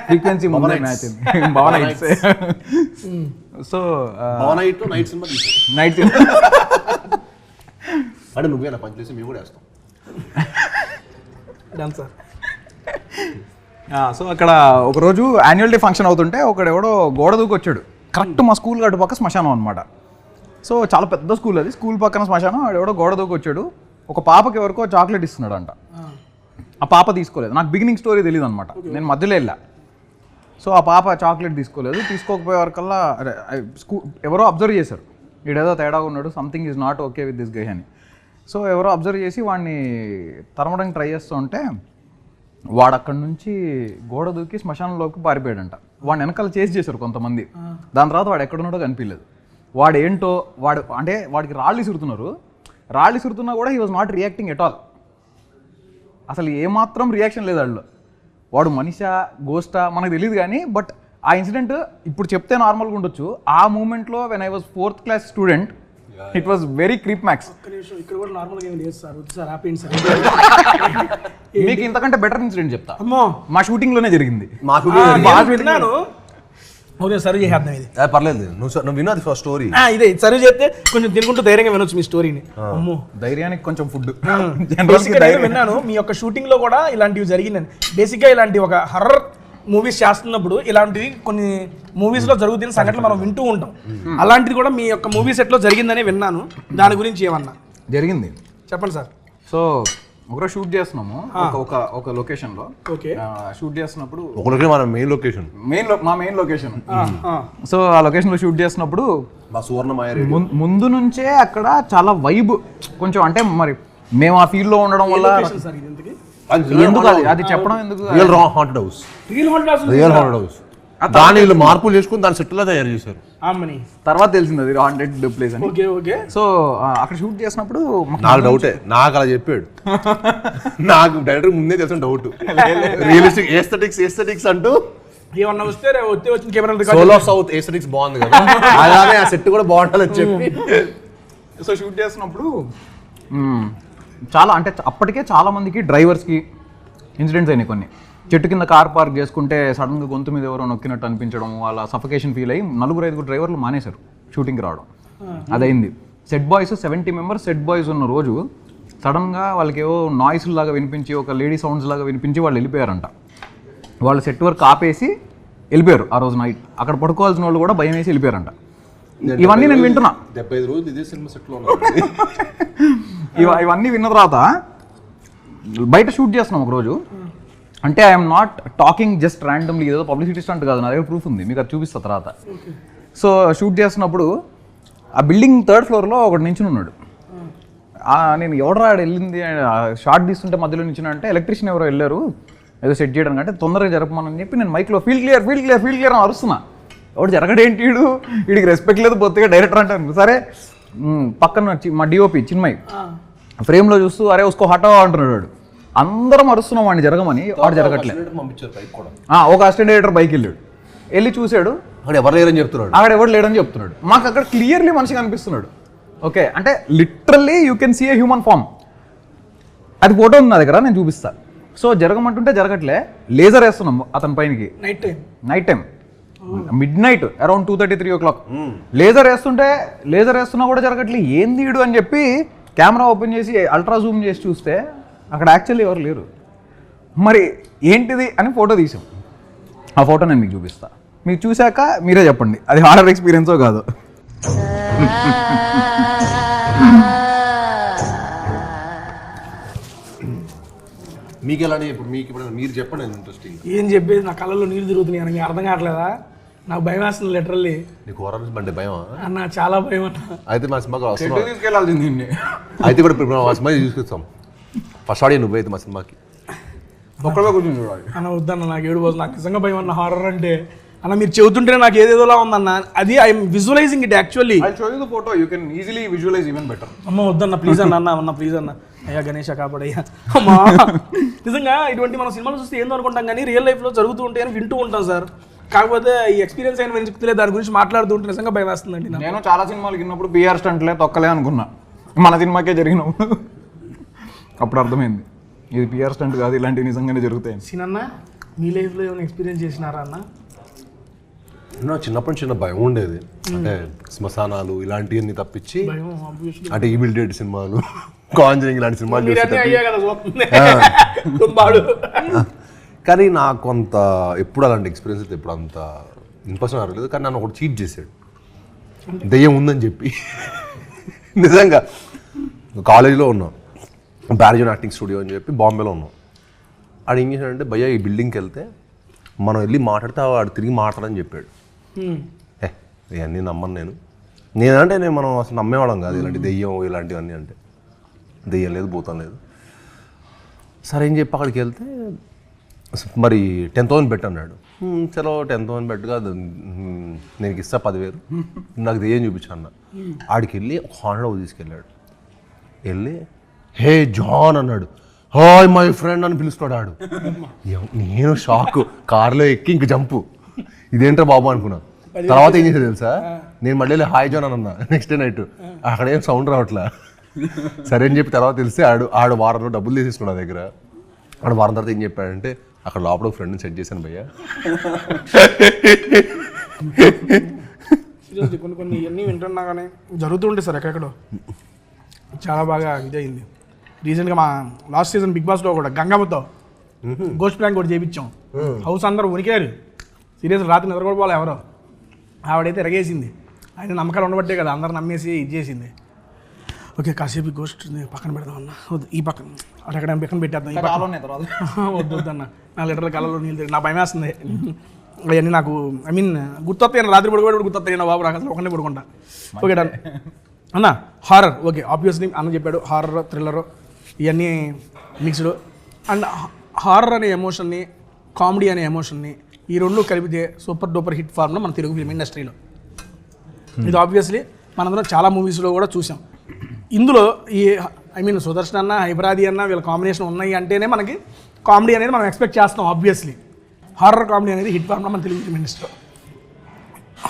ఫ్రీక్వెన్సీ ముందే match Bhavan heights. So night అంటే నువ్వేనా పనిచేసి మేము కూడా వేస్తాం. సో అక్కడ ఒకరోజు యాన్యువల్ డే ఫంక్షన్ అవుతుంటే ఒకడెవడో గోడ దూకి వచ్చాడు. కరెక్ట్ మా స్కూల్ అటు పక్క శ్మశానం అనమాట. సో చాలా పెద్ద స్కూల్ అది, స్కూల్ పక్కన శ్మశానం. ఎవడో గోడ దూకి వచ్చాడు, ఒక పాపకి ఎవరికో చాక్లెట్ ఇస్తున్నాడు అంట. ఆ పాప తీసుకోలేదు. నాకు బిగినింగ్ స్టోరీ తెలియదు అనమాట, నేను మధ్యలో వెళ్ళా. సో ఆ పాప చాక్లెట్ తీసుకోలేదు. తీసుకోకపోయే వరకల్లా ఎవరో అబ్జర్వ్ చేశారు, వీడేదో తేడాగా ఉన్నాడు, something is not okay with this guy అని. సో ఎవరో అబ్జర్వ్ చేసి వాడిని తరమడానికి ట్రై చేస్తూ ఉంటే వాడు అక్కడి నుంచి గోడ దూకి శ్మశానంలోకి పారిపోయాడంట. వాడిని వెనకాల చేశారు కొంతమంది. దాని తర్వాత వాడు ఎక్కడున్నాడో కనిపించలేదు. వాడు ఏంటో అంటే వాడికి రాళ్ళు ఇసురుతున్నా కూడా he was not reacting at all. అసలు ఏమాత్రం రియాక్షన్ లేదు వాళ్ళు. వాడు మనిషా గోస్టా మనకు తెలియదు కానీ బట్ ఆ ఇన్సిడెంట్ ఇప్పుడు చెప్తే నార్మల్గా ఉండొచ్చు. ఆ మూమెంట్లో when I was 4th class student it was very creep max. ఇక్కడ కూడా నార్మల్గా ఏం లేదు సార్ హ్యాపీ సార్. మీకు ఇంతకంటే బెటర్ ఇన్సిడెంట్ చెప్తా. అమ్మో మా షూటింగ్లోనే జరిగింది. విన్నాను. ఓకే సర్వ్ చేద్దాం ఇది. పర్లేదు, నువ్వు విన్నది ఫస్ట్ స్టోరీ. ఇదే సర్వ్ చేస్తే కొంచెం తినుకుంటూ ధైర్యంగా వినొచ్చు మీ స్టోరీని. అమ్మో ధైర్యానికి కొంచెం ఫుడ్. విన్నాను మీ యొక్క షూటింగ్ లో కూడా ఇలాంటివి జరిగిందని. బేసిక్గా ఇలాంటి ఒక హర్రర్ మూవీస్ చేస్తున్నప్పుడు ఇలాంటివి కొన్ని మూవీస్ లో జరుగుతున్న సంఘటనలు మనం వింటూ ఉంటాం. అలాంటిది కూడా మీ యొక్క మూవీ సెట్ లో జరిగిందని విన్నాను. దాని గురించి ఏమన్నా జరిగింది చెప్పండి సార్. సో ఒకరోజు షూట్ చేస్తున్నాము ఒక లొకేషన్ లో. ఓకే షూట్ చేస్తున్నప్పుడు ఒకరికి మన మెయిన్ లొకేషన్ మా మెయిన్ లొకేషన్. సో ఆ లొకేషన్ లో షూట్ చేస్తున్నప్పుడు మా సువర్ణమాయ ముందు నుంచే అక్కడ చాలా వైబ్ కొంచెం అంటే మరి మేము ఆ ఫీల్డ్ లో ఉండడం వల్ల ఎందుకు అది చెప్పడం ఎందుకు real haunted house. Real haunted house దాని వీళ్ళు మార్పులు చేసుకుని దాని సెట్ లా తయారు చేశారు. తర్వాత తెలిసింది అది హాంటెడ్ ప్లేస్ అని. సో అక్కడ షూట్ చేసినప్పుడు నాకు డౌటే, నాకు అలా చెప్పాడు. నాకు డైరెక్టర్ ముందే తెలిసిన డౌట్. రియలిస్టిక్ ఏస్థెటిక్స్ అంటూ ఏమన్నా వస్తే వచ్చిన camera soul of south aesthetics బాగుంది కదా, అలానే ఆ సెట్ కూడా బాగుంటుందని చెప్పి. సో షూట్ చేసినప్పుడు చాలా అంటే అప్పటికే చాలా మందికి డ్రైవర్స్కి ఇన్సిడెంట్స్ అయినాయి. కొన్ని చెట్టు కింద కార్ పార్క్ చేసుకుంటే సడన్గా గొంతు మీద ఎవరో నొక్కినట్టు అనిపించడం, వాళ్ళ సఫకేషన్ ఫీల్ అయ్యి 4-5 డ్రైవర్లు మానేశారు షూటింగ్కి రావడం. అదైంది. Set boys 70 members set boys ఉన్న రోజు సడన్గా వాళ్ళకి ఏవో నాయిస్ లాగా వినిపించి ఒక లేడీ సౌండ్స్ లాగా వినిపించి వాళ్ళు వెళ్ళిపోయారంట. వాళ్ళు సెట్ వర్క్ ఆపేసి వెళ్ళిపోయారు ఆ రోజు నైట్. అక్కడ పడుకోవాల్సిన వాళ్ళు కూడా భయం వేసి వెళ్ళిపోయారంట. ఇవన్నీ నేను వింటున్నా. 75 రోజులు ఇదే సినిమా సెట్లో ఇవన్నీ విన్న తర్వాత బయట షూట్ చేస్తున్నాం ఒకరోజు. అంటే I'm not talking just randomly, ఏదో పబ్లిసిటీ స్టంట్ కాదు, నా దగ్గర ప్రూఫ్ ఉంది, మీకు అది చూపిస్తా తర్వాత. సో షూట్ చేస్తున్నప్పుడు ఆ బిల్డింగ్ 3rd ఫ్లోర్లో ఒకటి నించుని ఉన్నాడు. నేను ఎవడరా వెళ్ళింది షార్ట్ తీస్తుంటే మధ్యలో నించున్నా అంటే ఎలక్ట్రీషియన్ ఎవరో వెళ్ళారు ఏదో సెట్ చేయడానికి, అంటే తొందరగా జరపమని చెప్పి నేను మైక్లో ఫీల్డ్ క్లియర్ అని అరుస్తున్నా. ఎవడు జరగడేంటి వీడికి రెస్పెక్ట్ లేదు బొత్తిగా డైరెక్టర్ అంటాను. సరే పక్కన మా డిఓపి చిన్మయ్ ఫ్రేమ్లో చూస్తూ అరే ఉసుకో హటో అంటున్నాడు వాడు. అందరం అరుస్తున్నాం వాడిని జరగమని, వాడు జరగట్లేదు. ఒక అసిస్టెంట్ డైరెక్టర్ బైక్ వెళ్ళి చూశాడు, అక్కడ ఎవరు లేరని చెప్తున్నాడు. అక్కడ ఎవరు లేడని చెప్తున్నాడు. మాకు అక్కడ క్లియర్లీ మనిషి కనిపిస్తున్నాడు. ఓకే అంటే literally you can see a human form. అది ఫోటో ఉంది నా దగ్గర, నేను చూపిస్తా. సో జరగమంటుంటే జరగట్లే. లేజర్ వేస్తున్నాం అతని పైనకి night time mid night around 2:30-3 o'clock. Laser వేస్తున్నా కూడా జరగట్లే. ఏంది వీడు అని చెప్పి కెమెరా ఓపెన్ చేసి అల్ట్రా జూమ్ చేసి చూస్తే అక్కడ యాక్చువల్లీ ఎవరు లేరు. మరి ఏంటిది అని ఫోటో తీసాం. ఆ ఫోటో నేను మీకు చూపిస్తా. మీకు చూశాక మీరే చెప్పండి అది హారర్ ఎక్స్పీరియన్సో కాదో. మీకు ఎలాంటి ఇప్పుడు మీరు చెప్పండి. ఇంట్రెస్టింగ్ ఏం చెప్పేది, నా కళ్ళలో నీళ్ళు తిరుగుతున్నాయి అని మీకు అర్థం కావట్లేదా? నాకు భయం వేస్తుంది లిటరల్లీ. నీకు హొరర్ అంటే భయం అన్న? చాలా భయం అన్న. అయితే మా సినిమాకి తీసుకెళ్ళాల్సింది. అయితే కూడా ఇప్పుడు మా సినిమాకి తీసుకొస్తాం. ఫస్ట్ ఆడియో నువ్వైతే మా సినిమాకి ఒక్కడే కూర్చొని చూడాలి అన్న. వద్దన్న, నాకు 7 రోజులు నాకు నిజంగా భయం అన్న హారర్ అంటే. అన్న మీరు చెబుతుంటే నాకు ఏదేదోలా ఉందన్న. అది I'm visualising it actually. Photo you can easily visualise even better. అమ్మ వద్దన్న ప్లీజ్ అన్న ప్లీజ్ అన్న. అయ్యా గణేష కాపాడయ్యా. అమ్మా నిజంగా ఇటువంటి మనం సినిమాలు చూస్తే ఏందో అనుకుంటాం కానీ రియల్ లైఫ్లో జరుగుతూ ఉంటాయని వింటూ ఉంటాం సార్. కాకపోతే ఈ ఎక్స్పీరియన్స్ అయిన వెంచుకులే దాని గురించి మాట్లాడుతూ ఉంటే నిజంగా భయం వేస్తుందండి. నేను చాలా సినిమాలు విన్నప్పుడు పిఆర్ స్టంట్లే తొక్కలే అనుకున్నా. మన సినిమాకే జరిగినప్పుడు అప్పుడు అర్థమైంది ఇది పిఆర్ స్టంట్ కాదు, ఇలాంటివి నిజంగానే జరుగుతాయి. సినన్న మీ లైఫ్లో ఏమైనా ఎక్స్పీరియన్స్ చేసినారా అన్న? చిన్నప్పటి చిన్న భయం ఉండేది. అంటే శ్మశానాలు ఇలాంటివన్నీ తప్పించి, అంటే ఈవిల్ డెడ్ సినిమాలు, కాంజరింగ్ ఇలాంటి సినిమాలు కానీ నాకు కొంత ఎప్పుడు అలాంటి ఎక్స్పీరియన్స్ అయితే ఎప్పుడు అంత ఇంప్రెషన్ అవ్వలేదు. కానీ నన్ను ఒకటి చీట్ చేశాడు, దెయ్యం ఉందని చెప్పి. నిజంగా కాలేజీలో ఉన్నాం, బ్యారిజన్ యాక్టింగ్ స్టూడియో అని చెప్పి బాంబేలో ఉన్నాం. ఆడు ఏం చేశాడంటే, భయ్యా ఈ బిల్డింగ్కి వెళ్తే మనం వెళ్ళి మాట్లాడితే వాడు తిరిగి మాట్లాడని చెప్పాడు. ఇవన్నీ నమ్మను నేనంటే మనం అసలు నమ్మేవాళ్ళం కాదు ఇలాంటి దెయ్యం ఇలాంటివన్నీ. అంటే దెయ్యం లేదు, భూతం లేదు. సరే ఏం చెప్పి అక్కడికి వెళ్తే మరి 10,000 బెట్ అన్నాడు. చలో 10,000 బెట్గా నేను ఇస్తా 10,000 నాకు దెయ్యం చూపించా అన్న. ఆడికి వెళ్ళి ఒక హాండా తీసుకెళ్ళాడు. వెళ్ళి హే జాన్ అన్నాడు. హాయ్ మై ఫ్రెండ్ అని పిలుస్తాడు ఆడు. నేను షాక్, కార్లో ఎక్కి ఇంక జంపు, ఇదేంట్రా బాబు అనుకున్నా. తర్వాత ఏం చేసేది తెలుసా, నేను మళ్ళీ హాయ్ జాన్ అని అన్నా నెక్స్ట్ డే నైట్. అక్కడ ఏం సౌండ్ రావట్లా. సరే అని చెప్పి తర్వాత తెలిస్తే ఆడు వారంలో డబ్బులు తీసేసుకున్నాడు నా దగ్గర. ఆడు వారం తర్వాత ఏం చెప్పాడంటే, అక్కడ లోపల ఫ్రెండ్ని సెట్ చేశాను భయ్యా. కొన్ని ఇవన్నీ వింటున్నా కానీ జరుగుతుంటే సార్ ఎక్కడెక్కడో చాలా బాగా ఇదయింది. రీసెంట్గా మా లాస్ట్ సీజన్ బిగ్ బాస్లో కూడా గంగమ్మతో గోస్ట్ ప్రాంక్ కూడా చేయించాం. హౌస్ అందరూ ఉనికారు సీరియస్, రాత్రి నిద్రపోవాలి ఎవరో. ఆవిడైతే ఎరగేసింది. ఆయన నమ్మకాలు ఉండబట్టే కదా అందరు నమ్మేసి ఇది చేసింది. ఓకే కాసేపు గోస్ట్ పక్కన పెడదామన్నా, వద్దు ఈ పక్కన అక్కడ పక్కన పెట్టేద్దాం. ఈ పక్కన వద్దు వద్దన్న, 4 లీటర్ల కళ్ళలో నీళ్ళు నా భయం వేస్తుంది. అవన్నీ నాకు ఐ మీన్ గుర్తొస్తాయి. రాత్రి పడుకోబెట్టి గుర్తొస్తాయి నా బాబు, నాకు అసలు ఒకనే పడుకుంటా. ఓకే డన్ అన్న. హారర్ ఓకే ఆబ్వియస్లీ అన్న చెప్పాడు, హారర్ థ్రిల్లర్ ఇవన్నీ మిక్స్డ్. అండ్ హారర్ అనే ఎమోషన్ని, కామెడీ అనే ఎమోషన్ని ఈ రెండు కలిపితే సూపర్ డూపర్ హిట్ ఫార్మ్లో మన తెలుగు ఫిల్మ్ ఇండస్ట్రీలో. ఇది ఆబ్వియస్లీ మనందరం చాలా మూవీస్లో కూడా చూసాం. ఇందులో ఈ ఐ మీన్ సుదర్శన్ అన్న, హైపరాది అన్న వీళ్ళ కాంబినేషన్ ఉన్నాయి అంటేనే మనకి కామెడీ అనేది మనం ఎక్స్పెక్ట్ చేస్తాం. ఆబ్వియస్లీ హారర్ కామెడీ అనేది హిట్ ఫార్మ్లో మన తెలుగు ఫిల్మ్ ఇండస్ట్రీలో.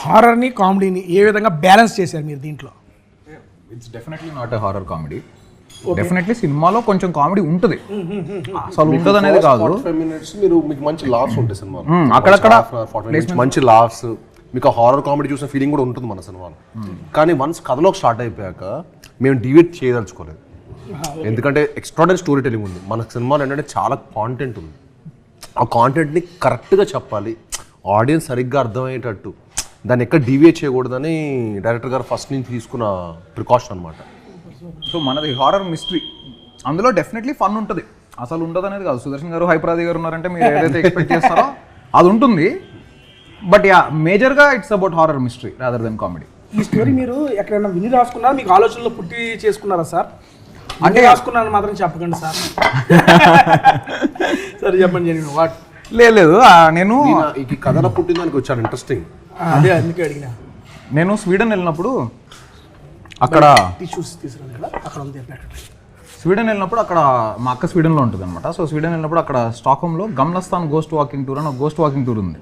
హారర్ని కామెడీని ఏ విధంగా బ్యాలెన్స్ చేశారు మీరు దీంట్లో? It's definitely not a horror comedy. Definitely సినిమాలో కొంచెం కామెడీ ఉంటుంది, అసలు ఉంటుంది అనేది కాదు. 45 minutes మీకు మంచి లాఫ్స్ ఉంటాయి సినిమాలో, అక్కడక్కడ మంచి లాఫ్స్, మీకు హారర్ కామెడీ చూసిన ఫీలింగ్ కూడా ఉంటుంది మన సినిమాలో. కానీ వన్స్ కథలోకి స్టార్ట్ అయిపోయాక మేము డివేట్ చేయదలుచుకోలేదు, ఎందుకంటే ఎక్స్ట్రాడనరీ స్టోరీ టెలింగ్ ఉంది మన సినిమాలో. ఏంటంటే చాలా కాంటెంట్ ఉంది, ఆ కాంటెంట్ని కరెక్ట్గా చెప్పాలి, ఆడియన్స్ సరిగ్గా అర్థమయ్యేటట్టు, దాన్ని ఎక్కడ డివియేట్ చేయకూడదని డైరెక్టర్ గారు ఫస్ట్ నుంచి తీసుకున్న ప్రికాషన్ అనమాట. సో మనది హారర్ మిస్టరీ, అందులో డెఫినెట్లీ ఫన్ ఉంటుంది, అసలు ఉండదు అనేది కాదు. సుదర్శన్ గారు, హైపరాది గారు ఉన్నారంటే మీరు ఏదైతే ఎక్స్పెక్ట్ చేస్తారో అది ఉంటుంది. బట్ యా మేజర్గా it's about horror mystery rather than comedy. ఈ స్టోరీ మీరు ఎక్కడైనా విని రాసుకున్నారా, మీకు ఆలోచనలో పుట్టి చేసుకున్నారా సార్? అంటే రాసుకున్నాను మాత్రం చెప్పకండి సార్. సరే చెప్పండి. వాట్ లేదు నేను ఈ కథలో పుట్టిందానికి వచ్చాను ఇంట్రెస్టింగ్. అదే అందుకే అడిగినా. నేను స్వీడన్ వెళ్ళినప్పుడు అక్కడ టిష్యూస్ తీసుకురాను కదా, అక్కడ ఉంది ప్యాకెట్. స్వీడన్ వెళ్ళినప్పుడు అక్కడ మా అక్క స్వీడన్లో ఉంటుంది అనమాట. సో స్వీడన్ వెళ్ళినప్పుడు అక్కడ స్టాక్హోమ్లో గమ్లస్థాన్ గోస్ట్ వాకింగ్ టూర్ అని ఒక గోస్ట్ వాకింగ్ టూర్ ఉంది.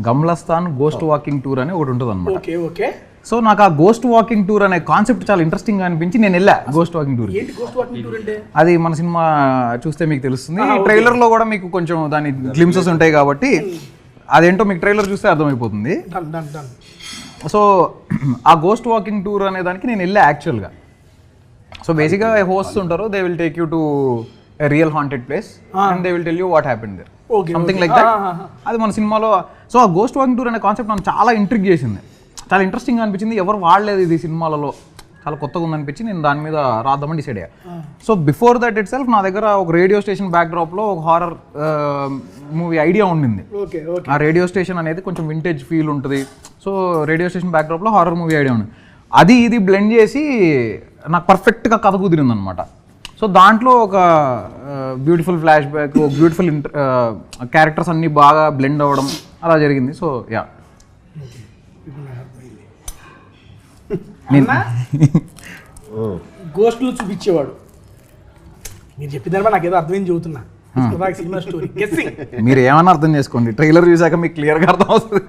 గమ్లస్థాన్ గోస్ట్ వాకింగ్ టూర్ అని ఒకటి ఉంటుంది అనమాట. Okay okay. సో నాకు ఆ గోస్ట్ వాకింగ్ టూర్ అనే కాన్సెప్ట్ చాలా ఇంట్రెస్టింగ్ అనిపించి నేను వెళ్ళా గోస్ట్ వాకింగ్ టూర్. ఏంటి గోస్ట్ వాకింగ్ టూర్ అంటే? అది మన సినిమా చూస్తే మీకు తెలుస్తుంది. ట్రైలర్ లో కూడా మీకు కొంచెం దాని గ్లిమ్సెస్ ఉంటాయి కాబట్టి అదేంటో మీకు ట్రైలర్ చూస్తే అర్థమైపోతుంది. సో ఆ గోస్ట్ వాకింగ్ టూర్ అనే దానికి నేను వెళ్ళా యాక్చువల్గా. సో బేసిక్గా హోస్ట్ ఉంటారు, they will take you to a real haunted place and they will tell you what happened there, something like that. అది మన సినిమాలో. సో ఆ గోస్ట్ వాకింగ్ టూర్ అనే కాన్సెప్ట్ నాకు చాలా ఇంట్రిగ్ చేసింది, చాలా ఇంట్రెస్టింగ్ అనిపించింది. ఎవరు వాడలేదు ఇది సినిమాలలో, చాలా కొత్తగా ఉందనిపించి నేను దాని మీద రాద్దామని డిసైడ్ అయ్యా. So before that it self నా దగ్గర ఒక రేడియో స్టేషన్ బ్యాక్డ్రాప్లో ఒక హారర్ మూవీ ఐడియా ఉండింది. ఆ రేడియో స్టేషన్ అనేది కొంచెం వింటేజ్ ఫీల్ ఉంటుంది. సో రేడియో స్టేషన్ బ్యాక్డ్రాప్లో హారర్ మూవీ ఐడియా ఉంది. అది ఇది బ్లెండ్ చేసి నాకు పర్ఫెక్ట్గా కథ కుదిరింది అనమాట. సో దాంట్లో ఒక beautiful flashback, beautiful characters అన్నీ బాగా బ్లెండ్ అవ్వడం అలా జరిగింది. సో యా గోస్ట్లు చూపించేవాడు. మీరు చెప్పిన తర్వాత నాకు ఏదో అర్థమైంది చెబుతున్నా. సినిమా స్టోరీ గెస్సింగ్ మీరు ఏమన్నా అర్థం చేసుకోండి, ట్రైలర్ చూసాక మీకు క్లియర్గా అర్థం అవుతుంది.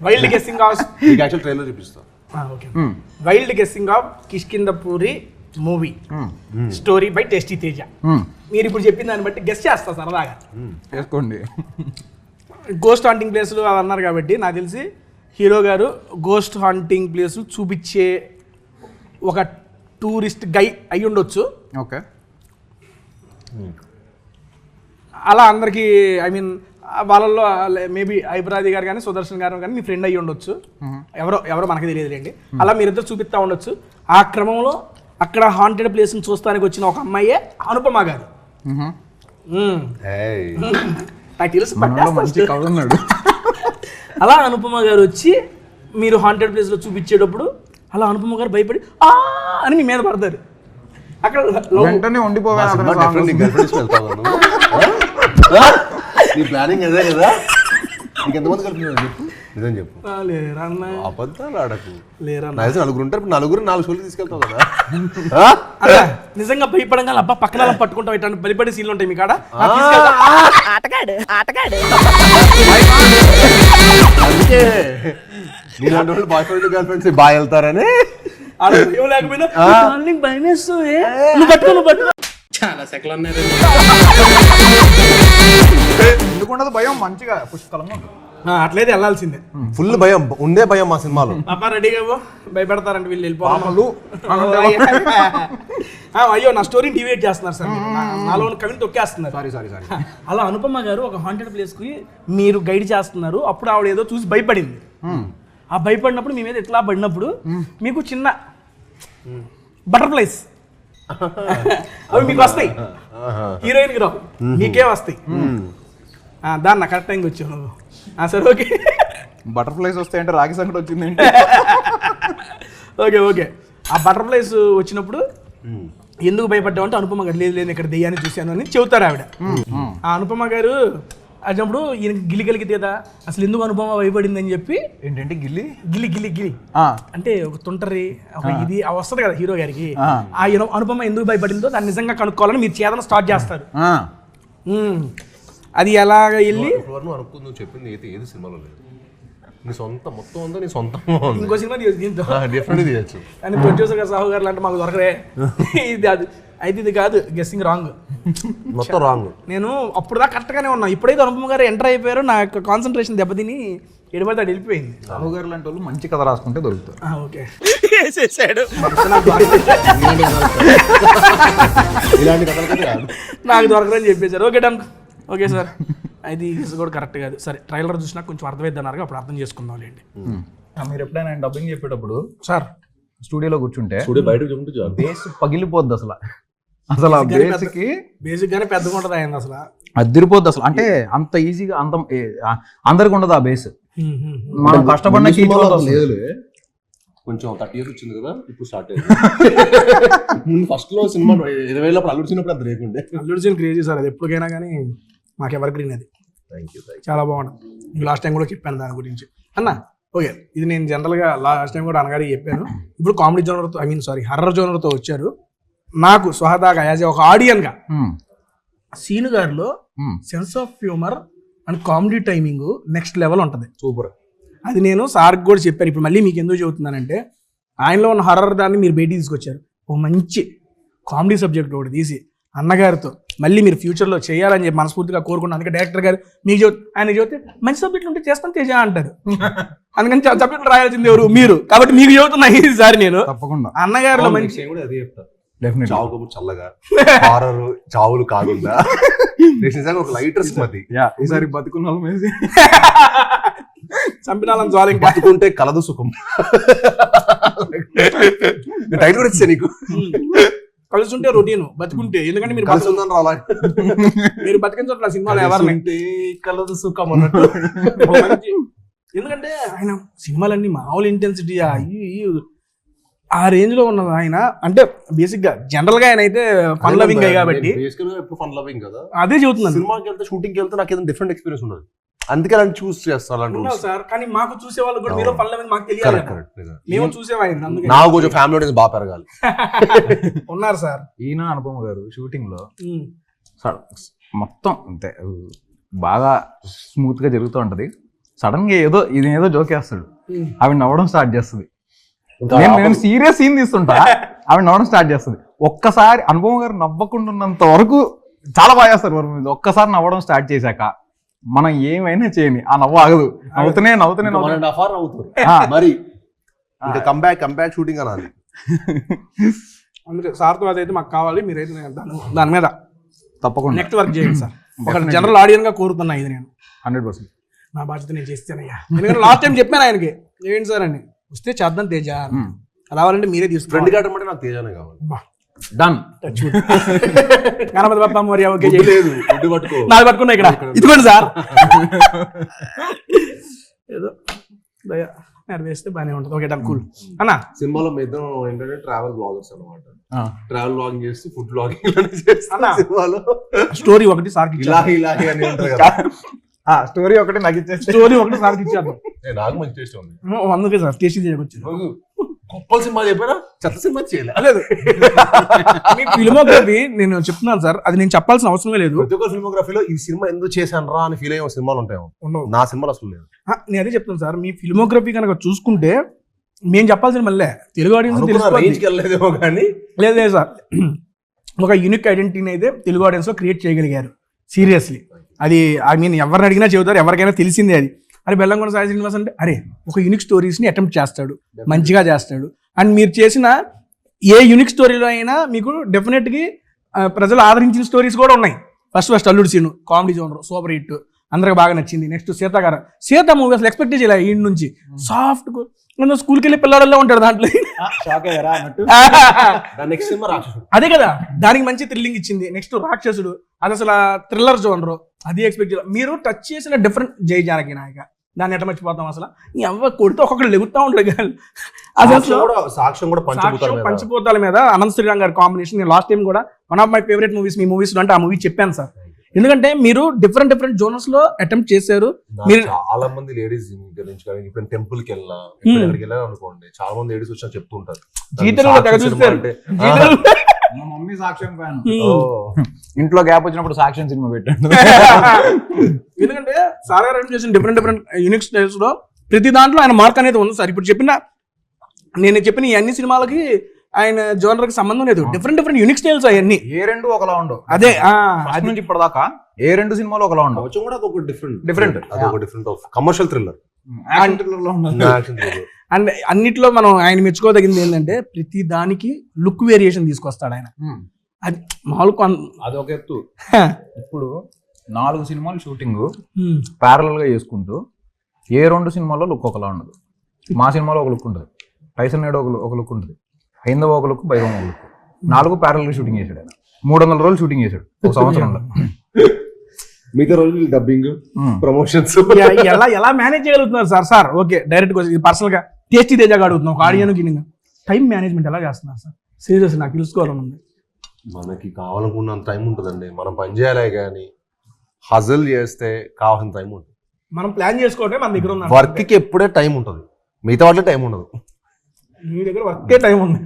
వైల్డ్ గెస్సింగ్ ఆఫ్ ట్రైలర్ చూపిస్తా. Wild guessing of Kishkindhapuri movie story by tasty Teja. మీరు ఇప్పుడు చెప్పిన దాన్ని బట్టి గెస్ట్ చేస్తా సరదాగా చేసుకోండి. గోస్ట్ హాంటింగ్ ప్లేస్లు అవి అన్నారు కాబట్టి నాకు తెలిసి హీరో గారు గోస్ట్ హాంటింగ్ ప్లేస్ చూపించే ఒక టూరిస్ట్ గై అయి ఉండొచ్చు. ఓకే, అలా అందరికీ ఐ మీన్ వాళ్ళల్లో మేబీ హైపరాది గారు కానీ సుదర్శన్ గారు కానీ మీ ఫ్రెండ్ అయ్యి ఉండొచ్చు, ఎవరో మనకి తెలియదులేండి. అలా మీరిద్దరు చూపిస్తూ ఉండొచ్చు. ఆ క్రమంలో అక్కడ హాంటెడ్ ప్లేస్ని చూస్తానికి వచ్చిన ఒక అమ్మాయే అనుపమ గారు. నాకు తెలుసు అలా అనుపమ గారు వచ్చి మీరు హాంటెడ్ ప్లేస్లో చూపించేటప్పుడు అలా అనుపమ గారు భయపడి ఆ అని మీ మీద పడతారు. అక్కడ వెంటనే ఉండిపోవాలి. నీ ప్లానింగ్ అదే కదా? ఇంకెంతమంది కలుపుతున్నారు చెప్పు, నిజం చెప్పు. లేరన్న, అబద్ధాలు ఆడకు. లేరన్న. నాకు తెలిసి నలుగురు ఉంటారు, ఇప్పుడు నలుగురు 4 షోలు తీసుకెళ్తావు కదా. అన్న, నిజంగా భయపడంగా అబ్బా పక్కన అలా పట్టుకుంటాం ఇట్లాంటి బలిపడే సీన్లు ఉంటాయి మీ కాడ. అందుకే నీలాంటి వాళ్ళు బాయ్ ఫ్రెండ్ గర్ల్ ఫ్రెండ్స్ బాగా వెళ్తారని. ఆడ భయం లేకపోయినా నీకు భయం వేస్తుంది. నువ్వు పట్టుకో. చాలా సెకలు అన్నారు. ఎందుకుండదు భయం, మంచిగా పుష్కలంగా ఉంటుంది. అట్లయితే వెళ్ళాల్సిందే. ఫుల్ భయం, ఉండే భయం మా సినిమాలో. పాప రెడీగా భయపెడతారంటే వీళ్ళు వెళ్ళిపోవాలి. అయ్యో నా స్టోరీని డివేట్ చేస్తున్నారు సార్, నాలో కవిని తొక్కేస్తున్నారు. సారీ అలా అనుపమ గారు ఒక హాంటెడ్ ప్లేస్ కి మీరు గైడ్ చేస్తున్నారు. అప్పుడు ఆవిడ ఏదో చూసి భయపడింది. ఆ భయపడినప్పుడు మీ మీద ఎట్లా పడినప్పుడు మీకు చిన్న బటర్ఫ్లైస్ అవి మీకు వస్తాయి, హీరోయిన్ కి రావు, మీకే వస్తాయి. దాన్ని కరెక్ట్ టైంకి వచ్చావు నువ్వు. సరే ఓకే. బటర్ఫ్లైస్ వస్తాయంటే రాగి సంకట వచ్చిందంటే ఓకే. ఆ బటర్ఫ్లైస్ వచ్చినప్పుడు ఎందుకు భయపడ్డావు అంటే అనుపమ గారు లేదు ఇక్కడ దెయ్యాన్ని చూశాను అని చెబుతారు ఆవిడ. ఆ అనుపమ గారు అన్నప్పుడు ఈయన గిలిగలిగితేదా అసలు ఎందుకు అనుపమ భయపడింది అని చెప్పి. ఏంటంటే గిల్లి గిలి అంటే ఒక తుంటరి ఒక ఇది వస్తుంది కదా హీరో గారికి. ఆ అనుపమ ఎందుకు భయపడిందో దాన్ని నిజంగా కనుక్కోవాలని మీరు చేతన స్టార్ట్ చేస్తారు. అది ఎలాగ వెళ్ళి నువ్వు చెప్పింది ఏది సినిమాలో లేదు, నీ సొంత మొత్తం ఉందో నీ సొంతం. ఇంకో సినిమా దీంతో డిఫరెంట్ తీయచ్చు. కానీ ప్రొడ్యూసర్ గారు సాహు గారు అంటే మాకు దొరకరే. ఇది అది అయితే ఇది కాదు, గెస్సింగ్ రాంగ్, మొత్తం రాంగ్. నేను అప్పుడు దాకా కరెక్ట్గానే ఉన్నా. ఇప్పుడైతే అనుపమ గారు ఎంటర్ అయిపోయారో నా యొక్క కాన్సన్ట్రేషన్ దెబ్బతిని ఎడబడితే అది వెళ్ళిపోయింది. రాహు గారు లాంటి వాళ్ళు మంచి కథ రాసుకుంటే దొరుకుతారు. ఓకే ఇలాంటి కథలకైతే కాదు, నాకు దొరకదని చెప్పేశారు. Okay done. ఓకే సార్, అది కూడా కరెక్ట్ కాదు. సరే ట్రైలర్ చూసినా కొంచెం అర్థమైద్ది అన్నారు, అప్పుడు అర్థం చేసుకుందాం లేండి. మీరు ఎప్పుడైనా డబ్బింగ్ చెప్పేటప్పుడు సార్ స్టూడియోలో కూర్చుంటే బయట బేస్ పగిలిపోద్ది అసలు ఆ బేసిక్ గానే పెద్దగా ఉంటుంది ఆయన అసలు అదిరిపోద్ది అసలు. అంటే అంత ఈజీగా అంత అందరికి ఉండదు ఆ బేస్. మనం కష్టపడిన కొంచెం 30 years వచ్చింది కదా, ఇప్పుడు స్టార్ట్ అయింది. ఫస్ట్ లో సినిమా 20 అప్పుడు అల్లుడు చిన్నప్పుడు అది లేకుండే. అల్లుడు సీన్ క్రేజీ సార్, అది ఎప్పటికైనా కానీ మాకు ఎవర్ గ్రీన్ అది. Thank you. చాలా బాగుంటుంది. లాస్ట్ టైం కూడా చెప్పాను దాని గురించి అన్న. ఓకే, ఇది నేను జనరల్గా లాస్ట్ టైం కూడా అన్నగారికి చెప్పాను. ఇప్పుడు కామెడీ జోనర్తో హర్రర్ జోనర్తో వచ్చారు. నాకు స్వహదాగా యాజ్ ఒక ఆడియన్గా సీను గారిలో sense of humour and comedy timing next level ఉంటుంది. సూపర్. అది నేను సార్కి కూడా చెప్పాను. ఇప్పుడు మళ్ళీ మీకు ఎందుకు చెబుతున్నానంటే ఆయనలో ఉన్న హర్రర్ దాన్ని మీరు బయటికి తీసుకొచ్చారు. ఓ మంచి కామెడీ సబ్జెక్ట్ ఒకటి తీసి అన్నగారితో మళ్ళీ మీరు ఫ్యూచర్లో చేయాలని చెప్పి మనస్ఫూర్తిగా కోరుకున్నాను. అందుకే డైరెక్టర్ గారు మీకు ఆయన చెబితే మంచి సబ్జెక్టులు ఉంటే చేస్తాను తేజ అంటారు. అందుకని సబ్జెక్టులు రాయాల్సింది ఎవరు మీరు, కాబట్టి మీకు చెబుతున్నా ఈసారి నేను తప్పకుండా అన్నగారిలో మంచి అదే చెప్తా. చావు కబుర్ చల్లగా, హారర్ చావులు కాకుండా ఒక లైటర్ స్మతి. ఈసారి బతుకున్న చంపినాలని చాలు, ఇంకా బతుకుంటే కలదు సుఖం. టైటిల్ కూడా ఇచ్చా నీకు. కలిసి ఉంటే రొటీన్, బతుకుంటే ఎందుకంటే మీరు కలిసి ఉందని రాలా, మీరు బతికించట్ల సినిమాలో ఎవరిని కలదు సుఖం అన్నట్టు. ఎందుకంటే ఆయన సినిమాలన్నీ మామూలు ఇంటెన్సిటీ ఆ రేంజ్ లో ఉన్నది ఆయన. అంటే బేసిక్ గా జనరల్ గా ఆయన అయితే ఫన్ లవింగ్ కాబట్టి ఫన్ లవింగ్ కదా, అదే చెబుతున్నాను. సినిమాకి వెళ్తే షూటింగ్ కి వెళ్తే నాకు ఏదైనా డిఫరెంట్ ఎక్స్పీరియన్స్ ఉండదు, అందుకే అలాంటి చూస్ చేస్తాను సార్. కానీ మాకు చూసే వాళ్ళు కూడా మీరు ఫన్ లవింగ్ మాకు తెలియాలి, మేము చూసేవాళ్ళు. అందుకే నాకు కొంచెం ఫ్యామిలీ బాగా పెరగాలి. ఉన్నారు సార్ ఈయన అనుపమ గారు షూటింగ్ లో మొత్తం అంతే బాగా స్మూత్ గా జరుగుతూ ఉంటది. సడన్ గా ఏదో జోకేస్తాడు, ఆవిడ నవ్వడం స్టార్ట్ చేస్తుంది. నేను సీరియస్ సీన్ తీస్తుంటా, ఆవిడ నవ్వడం స్టార్ట్ చేస్తుంది. ఒక్కసారి అనుపమ గారు నవ్వకుండా ఉన్నంత వరకు చాలా బాగా చేస్తారు వారి మీద. ఒక్కసారి నవ్వడం స్టార్ట్ చేశాక మనం ఏమైనా చేయని ఆ నవ్వు ఆగదు, నవ్వుతూనే మరి ఇంకా కంబ్యాక్ షూటింగ్ అనాలి. అందుకే సార్తో అదైతే మాకు కావాలి, మీరైతే దాని మీద తప్పకుండా నెక్స్ట్ వర్క్ చేయండి సార్. ఒక జనరల్ ఆడియన్ గా కోరుతున్నా ఇది నేను 100%. నా బాధ్యత నేను చేస్తానయ్యా. ఎందుకంటే లాస్ట్ టైం చెప్పాను ఆయనకి, ఏంటి సార్ అని వస్తే చేద్దాం తేజ, రావాలంటే మీరే తీసుకుంటారు. ఫ్రెండ్ గార్డ్ అంటే నాకు తేజానే కావాలి. డన్. గణపతి బాబా మరి ఓకే లేదు, పట్టుకో, నాది పట్టుకున్నా ఇక్కడ, ఇదిగోండి సార్. ఏదో వేస్తే బాగానే ఉంటుంది. ఓకే డన్ కూల్ అన్న. సినిమాలో మీద ఏంటంటే ట్రావెల్ బ్లాగర్స్ అనమాట. ఆ. ట్రావెల్ బ్లాగింగ్ చేస్తూ ఫుడ్ బ్లాగింగ్ చేస్తున్నా సినిమాలో. స్టోరీ ఒకటి సార్కి ఇలాహి ఇలాహి అని ఉంటారు కదా. స్టోరీ ఒకటి నాకు ఇచ్చేసి స్టోరీ ఒకటి సార్కి ఇచ్చేద్దాం. నాకు మంచి టేస్ట్ ఉంది. అందుకే సార్ టేస్ట్ చేయకొచ్చు. గొప్ప సినిమా చెప్పారా, చెత్త సినిమా చేయలేదు. లేదు మీ ఫిల్మోగ్రఫీ నేను చెప్తున్నాను సార్, అది నేను చెప్పాల్సిన అవసరమే లేదు. ప్రతి ఒక్క ఫిల్మోగ్రఫీలో ఈ సినిమా ఎందుకు చేశాను రా అని ఫీల్ అయ్యే సినిమాలు ఉంటాయి. ఉండవు. నా సినిమాలు అసలు లేదు. నేను అదే చెప్తాను సార్, మీ ఫిల్మోగ్రఫీ కనుక చూసుకుంటే మేము చెప్పాల్సిన మళ్ళీ తెలుగు ఆడియన్స్ రేంజ్కి వెళ్ళలేదేమో కానీ లేదు సార్, ఒక యూనిక్ ఐడెంటిటీని అయితే తెలుగు ఆడియన్స్ లో క్రియేట్ చేయగలిగారు. సీరియస్లీ అది ఐ మీన్ ఎవరిని అడిగినా చెబుతారు, ఎవరికైనా తెలిసిందే అది. అరే బెల్లంకొండ సాయి శ్రీనివాస్ అంటే అరే ఒక యూనిక్ స్టోరీస్ని అటెంప్ట్ చేస్తాడు, మంచిగా చేస్తాడు. అండ్ మీరు చేసిన ఏ యూనిక్ స్టోరీలో అయినా మీకు డెఫినెట్గా ప్రజలు ఆదరించిన స్టోరీస్ కూడా ఉన్నాయి. First Alludu Seenu comedy genre super hit, అందరికి బాగా నచ్చింది. నెక్స్ట్ సీత మూవీ అసలు ఎక్స్పెక్ట్ చేయలే ఈ నుంచి సాఫ్ట్ స్కూల్కి వెళ్ళి పిల్లవాళ్ళలో ఉంటాడు దాంట్లో. నెక్స్ట్ సినిమా రాక్షసుడు, అదే కదా దానికి మంచి థ్రిల్లింగ్ ఇచ్చింది. నెక్స్ట్ రాక్షసుడు అది అసలు థ్రిల్లర్ జోనర్, అది ఎక్స్పెక్ట్ చేయాలి. మీరు టచ్ చేసిన డిఫరెంట్ జై జానకి నాయక, దాన్ని ఎట్లా మర్చిపోతాం అసలు. ఈ అవ్వ కొడితే ఒక్కొక్కరు లెగుతా ఉంటాడు కానీ అది అసలు సాక్ష్యం కూడా పంచిపోతాల మీద అనంత్ శ్రీరామ్ గారి కాంబినేషన్. నేను లాస్ట్ టైం కూడా one of my favourite movies me movies అంటే ఆ మూవీ చెప్పాను సార్. ఎందుకంటే మీరు డిఫరెంట్ జోనర్స్ లో అటెంప్ట్ చేశారు. మీరు చాలా మంది లేడీస్ గురించి కానీ ఇప్పుడు టెంపుల్ కి వెళ్ళినా ఎక్కడికి వెళ్ళాను అనుకోండి, చాలా మంది లేడీస్ వచ్చి చెప్తుంటారు మా మమ్మీ సాక్ష్యం ఫ్యాన్. ఇంట్లో గ్యాప్ వచ్చినప్పుడు సాక్ష్యం సినిమా పెట్టండి. ఎందుకంటే సార్ గారు చేసిన డిఫరెంట్ యూనిక్ స్టైల్స్ లో ప్రతి దాంట్లో ఆయన మార్క్ అనేది ఉంది సార్. ఇప్పుడు నేను చెప్పిన ఈ అన్ని సినిమాలకి ఆయన జోనర్ కి సంబంధం లేదు. డిఫరెంట్ యూనిక్ స్టైల్స్ అవన్నీ. ఏ రెండు ఒకలా ఉండవు. అదే అది నుంచి ఇప్పటిదాకా ఏ రెండు సినిమాలు ఒకలా ఉండవు. కూడా ఒక డిఫరెంట్ కమర్షియల్ థ్రిల్లర్ అండ్ అన్నిట్లో మనం ఆయన మెచ్చుకోదగింది ఏంటంటే ప్రతి దానికి లుక్ వేరియేషన్ తీసుకొస్తాడు ఆయన. అది మామూలు అది ఒక ఎత్తు. ఇప్పుడు 4 సినిమాలు షూటింగ్ ప్యారలల్ గా చేసుకుంటూ ఏ 2 సినిమాల్లో లుక్ ఒకలా ఉండదు. మా సినిమాలో ఒక లుక్ ఉంటుంది, టైసన్ నేడు ఒక లుక్ ఉంటుంది, హైందవ ఒక లుక్, భైరవం ఒక లుక్. 4 ప్యారలల్ గా షూటింగ్ చేశాడు ఆయన. 300 రోజులు షూటింగ్ చేశాడు ఒక సంవత్సరంలో. మిగతా రోజులు డబ్బింగ్ ప్రమోషన్స్ ఎలా మేనేజ్ చేయగలుగుతున్నారు సార్? ఓకే డైరెక్ట్ పర్సనల్ గా టేస్టీ తేజగా అడుగుతున్నాం. ఒక ఆడియన్కి టైం మేనేజ్మెంట్ ఎలా చేస్తున్నారు సార్? సీరియస్ నాకు తెలుసుకోవాలని ఉంది. మనకి కావాలనుకున్నంత టైం ఉంటుందండి. మనం పని చేయాలి కానీ హజల్ చేస్తే కావాల్సిన టైం ఉంటుంది. మనం ప్లాన్ చేసుకోవటం మన దగ్గర ఉంది. వర్క్ కి ఎప్పుడే టైం ఉంటుంది, మిగతా వాటిలో టైం ఉండదు. మీ దగ్గర వర్కే టైం ఉంది,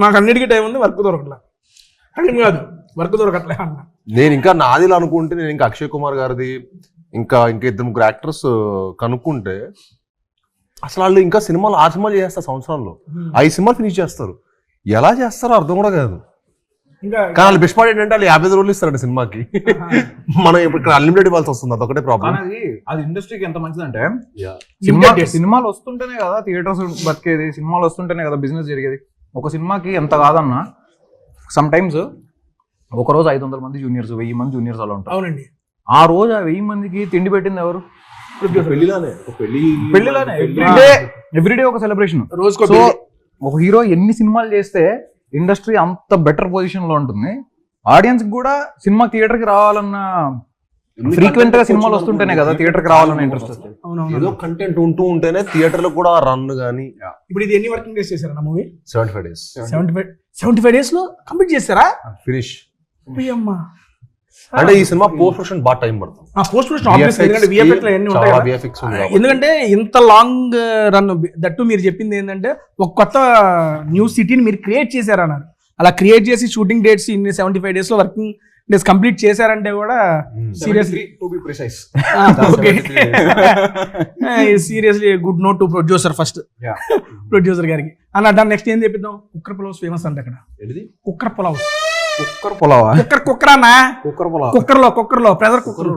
మాకు అన్నిటికీ టైం ఉంది, వర్క్ దొరకట్లే. టైం కాదు వర్క్ దొరకట్లే అన్న. నేను ఇంకా నాదిలో అనుకుంటే నేను ఇంకా అక్షయ్ కుమార్ గారిది ఇంకా 2-3 యాక్టర్స్ కనుక్కుంటే అసలు వాళ్ళు ఇంకా సినిమాలు 6 సినిమాలు చేస్తారు సంవత్సరంలో, 5 సినిమాలు ఫినిష్ చేస్తారు. ఎలా చేస్తారో అర్థం కూడా కాదు. కానీ వాళ్ళు బెస్ట్ పార్ట్ ఏంటంటే వాళ్ళు 50 రోజులు ఇస్తారండి సినిమాకి. మనం ఇప్పుడు అన్లిమిటెడ్ ఇవ్వాల్సి వస్తుంది, అదొకటే ప్రాబ్లం. అది ఇండస్ట్రీకి ఎంత మంచిదంటే సినిమాలు వస్తుంటేనే కదా థియేటర్స్ బతికేది, సినిమాలు వస్తుంటేనే కదా బిజినెస్ జరిగేది. ఒక సినిమాకి ఎంత కాదన్నా సమ్ టైమ్స్ ఒక రోజు 500 మంది జూనియర్స్, 1000 మంది జూనియర్స్ అలా ఉంటారు. అవునండి. ఆ రోజు ఆ 1000 మందికి తిండి పెట్టింది ఎవరు? పెళ్లిలానే ఎవ్రీడే ఒక సెలబ్రేషన్. రోజుకో ఒక హీరో ఎన్ని సినిమాలు చేస్తే ఇండస్ట్రీ అంత బెటర్ పొజిషన్ లో ఉంటుంది. ఆడియన్స్ కూడా సినిమా థియేటర్ కి రావాలన్న ఫ్రీక్వెంట్ గా సినిమాలు వస్తుంటేనే కదా థియేటర్ కి రావాలన్న ఇంట్రెస్ట్ వస్తుంది. ఏదో కంటెంట్ ఉంటూ ఉంటేనే థియేటర్ లో కూడా రన్ గానీ. ఇప్పుడు ఇది ఎన్ని వర్కింగ్ డేస్ చేశారు మూవీ? 75 days. 75 days లో కంప్లీట్ చేస్తారా? ఫినిష్. అమ్మా అంటే ఈ సినిమా పోస్ట్ ప్రొడక్షన్ బాగా టైం పడుతుంది. పోస్ట్ ప్రొడక్షన్ ఎందుకంటే ఇంత లాంగ్ రన్ దట్టు మీరు చెప్పింది ఏంటంటే ఒక కొత్త న్యూ సిటీని మీరు క్రియేట్ చేశారన్నారు. అలా క్రియేట్ చేసి షూటింగ్ డేట్స్ ఇన్ని 75 days లో వర్కింగ్ డేస్ కంప్లీట్ చేశారంటే కూడా seriously good note to producer first producer గారికి అన్న. దాన్ని నెక్స్ట్ ఏం చెప్పిద్దాం? కుక్కర్ పులావ్స్ ఫేమస్ అంటే అక్కడ. కుక్కర్ పులావ్స్ కుక్కర్ లో ప్రెజర్ కుక్కర్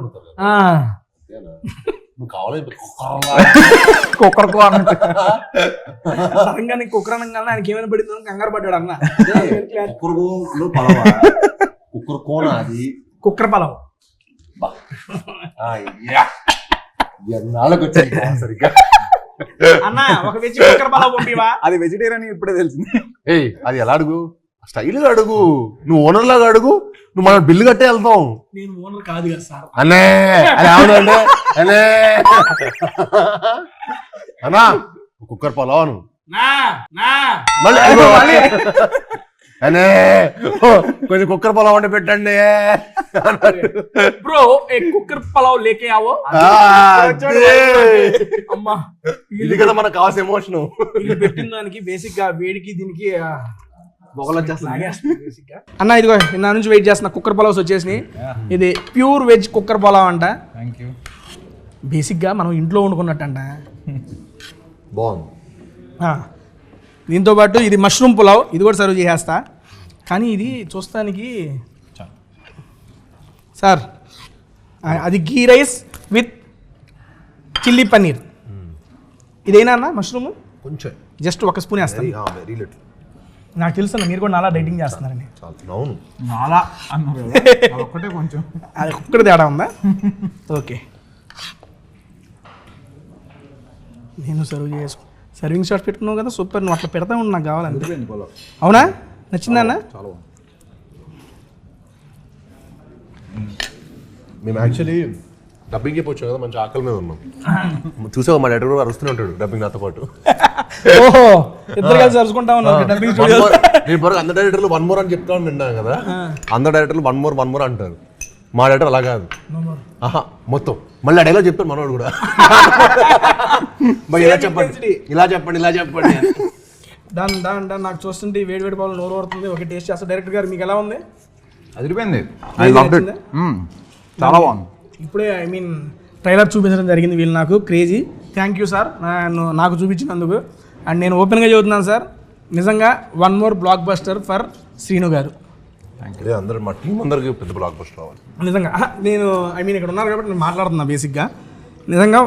సడన్గా నీకు కుక్కర్ అనగానే ఆయనకి ఏమైనా పడింది కంగారు పడ్డాడు అన్న. కుక్కర్ పలావ్ అన్న ఒక వెజ్ కుక్కర్ పలావ్ పంపివా? అది వెజిటేరియన్ ఇప్పుడే తెలిసింది. అది ఎలా అడుగు? స్టైల్ గా అడుగు, నువ్వు ఓనర్ లాగా అడుగు, నువ్వు మనం బిల్లు కట్టే వెళ్తాం నేను ఓనర్ కాదు కదా సార్. అనే అది అవునండి అనే అన్నా కుక్కర్ పొలవాను మళ్ళీ అనే కొంచెం కుక్కర్ పొలం వండి పెట్టండి బ్రో ఏ కుక్కర్ పలావ్ లేకే ఆవో. అమ్మా ఇది కదా మనకు కావాల్సిన ఎమోషన్. వీళ్ళు పెట్టిన దానికి బేసిక్ గా వేడికి దీనికి అన్న ఇదిగో నా నుంచి వెయిట్ చేస్తున్నా. కుక్కర్ పలావ్స్ వచ్చేసినాయి. ఇది ప్యూర్ వెజ్ కుక్కర్ పలావ్ అంట. బేసిక్ గా మనం ఇంట్లో వండుకున్నట్టు అంట. బాగుంది. దీంతో పాటు ఇది మష్రూమ్ పులావ్, ఇది కూడా సర్వ్ చేసేస్తా. కానీ ఇది చూస్తానికి సార్ అది గీ రైస్ విత్ చిల్లీ పన్నీర్. ఇదేనా అన్న మష్రూమ్? కొంచెం జస్ట్ ఒక స్పూన్ వేస్తాను. Very little. నాకు తెలుసు అన్న మీరు కూడా నాలా డైటింగ్ చేస్తున్నారని. అవును నాలా అన్నారు ఒక్కటే కొంచెం అది ఒక్కటి తేడా ఉందా? ఓకే నేను సర్వ్ చేసుకో. సర్వింగ్ షాట్ పెట్టుకున్నావు కదా, సూపర్. నువ్వు అట్లా పెడతా ఉండి నాకు కావాలంటే. అవునా? నచ్చిందా అన్న? మేము యాక్చువల్లీ డబ్బింగ్ చెప్పొచ్చాం కదా, మంచి ఆకలి మీద ఉన్నాం. చూసావు మా డైరెక్టర్ కూడా అరుస్తూనే ఉంటాడు డబ్బింగ్ నాతో పాటు. ఓహో ఇద్దరు కలిసి అరుచుకుంటా ఉన్నారు డబ్బింగ్ స్టూడియో. నేను బరకు అందరు డైరెక్టర్లు 1 more అని చెప్తా విన్నాను కదా, అందరు డైరెక్టర్లు 1 more అంటారు. మా డైరెక్టర్ అలా కాదు, ఆహా మొత్తం మళ్ళీ డైలాగ్ చెప్తాను మనవాడు కూడా. ఇలా చెప్పండి ఇలా చెప్పండి ఇలా చెప్పండి. Done done done. నాకు చూస్తుంటే వేడి వేడి బాల్ నోరు పడుతుంది. ఒక టేస్ట్ చేస్తా. డైరెక్టర్ గారు మీకు ఎలా ఉంది? అదిరిపోయింది. I loved it. చాలా బాగుంది. ఇప్పుడే ఐ మీన్ ట్రైలర్ చూపించడం జరిగింది వీళ్ళు నాకు. క్రేజీ. థ్యాంక్ యూ సార్ నాకు చూపించినందుకు. అండ్ నేను ఓపెన్గా చెబుతున్నాను సార్, నిజంగా 1 more block buster for Srinu గారు. అందరూ మా టీం అందరికి పెద్ద బ్లాక్ బస్టర్ రావాలి నిజంగా. నేను ఐ మీన్ ఇక్కడ ఉన్నారు కాబట్టి నేను మాట్లాడుతున్నా. బేసిక్గా నిజంగా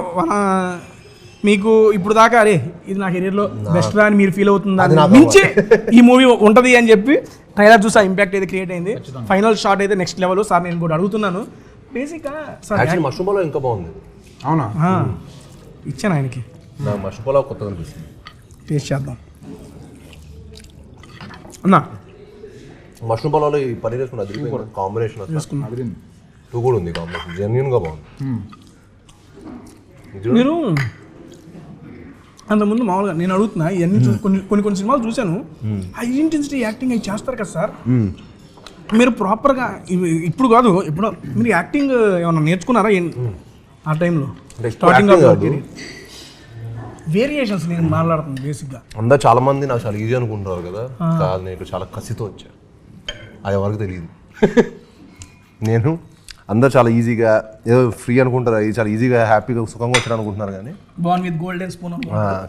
మీకు ఇప్పుడు దాకా అరే ఇది నా కెరీర్లో బెస్ట్ రా అని మీరు ఫీల్ అవుతుందా మించి ఈ మూవీ ఉంటుంది అని చెప్పి ట్రైలర్ చూసి ఆ ఇంపాక్ట్ అయితే క్రియేట్ అయింది. ఫైనల్ షాట్ అయితే నెక్స్ట్ లెవెల్. సార్ నేను కూడా అడుగుతున్నాను బేసిక్గా సార్ మష్రూమ్ పొలావ్ ఇంకా బాగుంది. అవునా? ఇచ్చాను ఆయనకి. నా మష్రూమ్ పొలావ్ కొత్తగా అనిపిస్తుంది. టేస్ట్ చేద్దాం అన్నా. మష్రూమ్ పొలావ్లో ఈ పన్నీర్ వేసుకుని అది కాంబినేషన్ టూ కూడా ఉంది. కాంబినేషన్ జెన్యూన్ గా బాగుంది. మీరు అంతకుముందు మామూలుగా నేను అడుగుతున్నా ఇవన్నీ కొన్ని సినిమాలు చూశాను. హై ఇంటెన్సిటీ యాక్టింగ్ అవి చేస్తారు కదా సార్, మీరు ప్రాపర్గా ఇప్పుడు కాదు ఇప్పుడు మీరు యాక్టింగ్ ఏమన్నా నేర్చుకున్నారా ఆ టైంలో? స్టార్టింగ్ వేరియేషన్స్ నేను మాట్లాడుతున్నాను బేసిక్గా. అందరు చాలా మంది నాకు చాలా ఈజీ అనుకుంటారు కదా, కాదు నేను చాలా కసితో వచ్చా. అది ఎవరికి తెలియదు. నేను అందరు చాలా ఈజీగా ఏదో ఫ్రీ అనుకుంటారు, అది చాలా ఈజీగా హ్యాపీగా సుఖంగా వచ్చారు అనుకుంటున్నారు. కానీ బాన్ విత్ గోల్డెన్ స్పూన్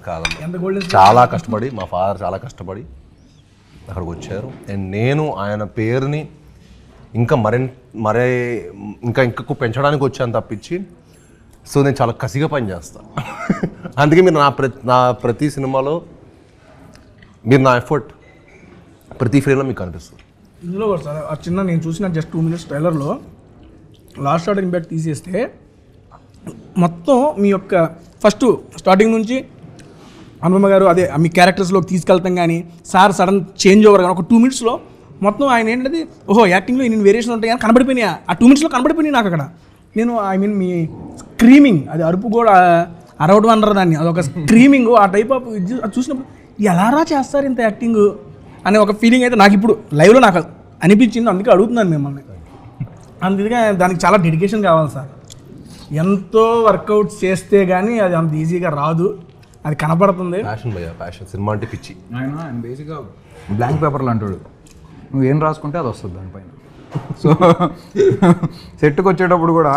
కాదమ్మా, చాలా కష్టపడి మా ఫాదర్ చాలా కష్టపడి అక్కడికి వచ్చారు. అండ్ నేను ఆయన పేరుని ఇంకా ఇంకా పెంచడానికి వచ్చాను తప్పించి. సో నేను చాలా కసిగా పనిచేస్తాను. అందుకే మీరు నా ప్రతి సినిమాలో మీరు నా ఎఫర్ట్ ప్రతి ఫ్రేమ్లో మీకు కనిపిస్తుంది. ఇందులో కూడా సార్ ఆ చిన్న నేను చూసిన జస్ట్ 2 minutes ట్రైలర్లో లాస్ట్ షాట్ ఇంపాక్ట్ తీసేస్తే మొత్తం మీ యొక్క ఫస్ట్ స్టార్టింగ్ నుంచి అనుపమ గారు అదే మీ క్యారెక్టర్స్లోకి తీసుకెళ్తాం కానీ సార్ సడన్ చేంజ్ ఓవర్ కానీ ఒక 2 minutesలో మొత్తం ఆయన ఏంటంటే ఓహో యాక్టింగ్లో ఇన్ని వేరియేషన్ ఉంటాయి అని కనబడిపోయినాయి. ఆ 2 minutesలో కనబడిపోయినాయి నాకు అక్కడ. నేను ఐ మీన్ మీ స్క్రీమింగ్ అది అరుపు కూడా అరవడం అనరు దాన్ని, అదొక స్క్రీమింగ్ ఆ టైప్ ఆఫ్ అది చూసినప్పుడు ఎలారా చేస్తారు ఇంత యాక్టింగ్ అనే ఒక ఫీలింగ్ అయితే నాకు ఇప్పుడు లైవ్లో నాకు అనిపించింది. అందుకే అడుగుతున్నాను మిమ్మల్ని. అందుకే దానికి చాలా డెడికేషన్ కావాలి సార్. ఎంతో వర్కౌట్స్ చేస్తే కానీ అది అంత ఈజీగా రాదు, అది కనపడుతుంది. ప్యాషన్ సినిమా అంటే పిచ్చి. ఆయన బేసిక్గా బ్లాంక్ పేపర్లు అంటాడు, నువ్వు ఏం రాసుకుంటే అది వస్తుంది దానిపైన. సో సెట్కి వచ్చేటప్పుడు కూడా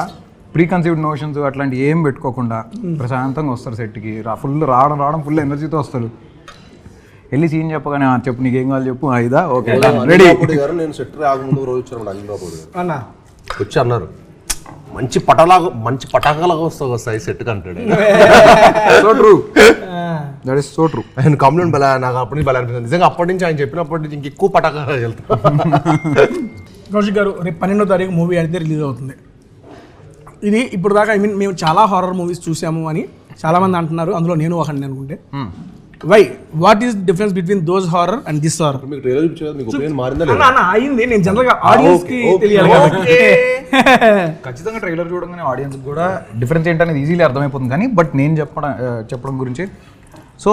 ప్రీ కన్సీవ్డ్ నోషన్స్ అట్లాంటి ఏం పెట్టుకోకుండా ప్రశాంతంగా వస్తారు సెట్కి. రావడం ఫుల్ ఎనర్జీతో వస్తారు. వెళ్ళి సీన్ చెప్పగానే చెప్పు నీకేం కావాలి చెప్పు, అయిదా ఓకే రెడీ. నేను సెట్ రాకముందు రోజు వచ్చాను అనిల్ అన్నా వచ్చి అన్నారు మంచి పటాకాలాగా వస్తాయి సెట్ కంటాడు. So true, that is so true. ఆయన కాంప్లిమెంట్ బలా నాకు అప్పటి నుంచి బలా అనిపిస్తుంది. నిజంగా అప్పటి నుంచి ఆయన చెప్పినప్పటి నుంచి ఇంకెక్కువ పటాకాలు వెళ్తాను. కౌశిక్ గారు రేపు 12వ తారీఖు మూవీ అయితే రిలీజ్ అవుతుంది. ఇది ఇప్పుడు దాకా ఐ మీన్ మేము చాలా హారర్ మూవీస్ చూసాము అని చాలామంది అంటున్నారు, అందులో నేను ఒకటి అనుకుంటే. Why what is difference between those horror and this horror? మీకు ట్రైలర్ చూపించారు, మీకు ఒపీనియన్ మారిందా అన్న లేదా? అన్న అయింది, నేను జనరల్గా ఆడియన్స్ కి okay, తెలియాలి కాబట్టి. ఖచ్చితంగా ట్రైలర్ చూడగానే ఆడియన్స్ కూడా డిఫరెన్స్ ఏంటనేది ఈజీలీ అర్థమైపోతుంది. కానీ బట్ నేను చెప్పడం గురించి, సో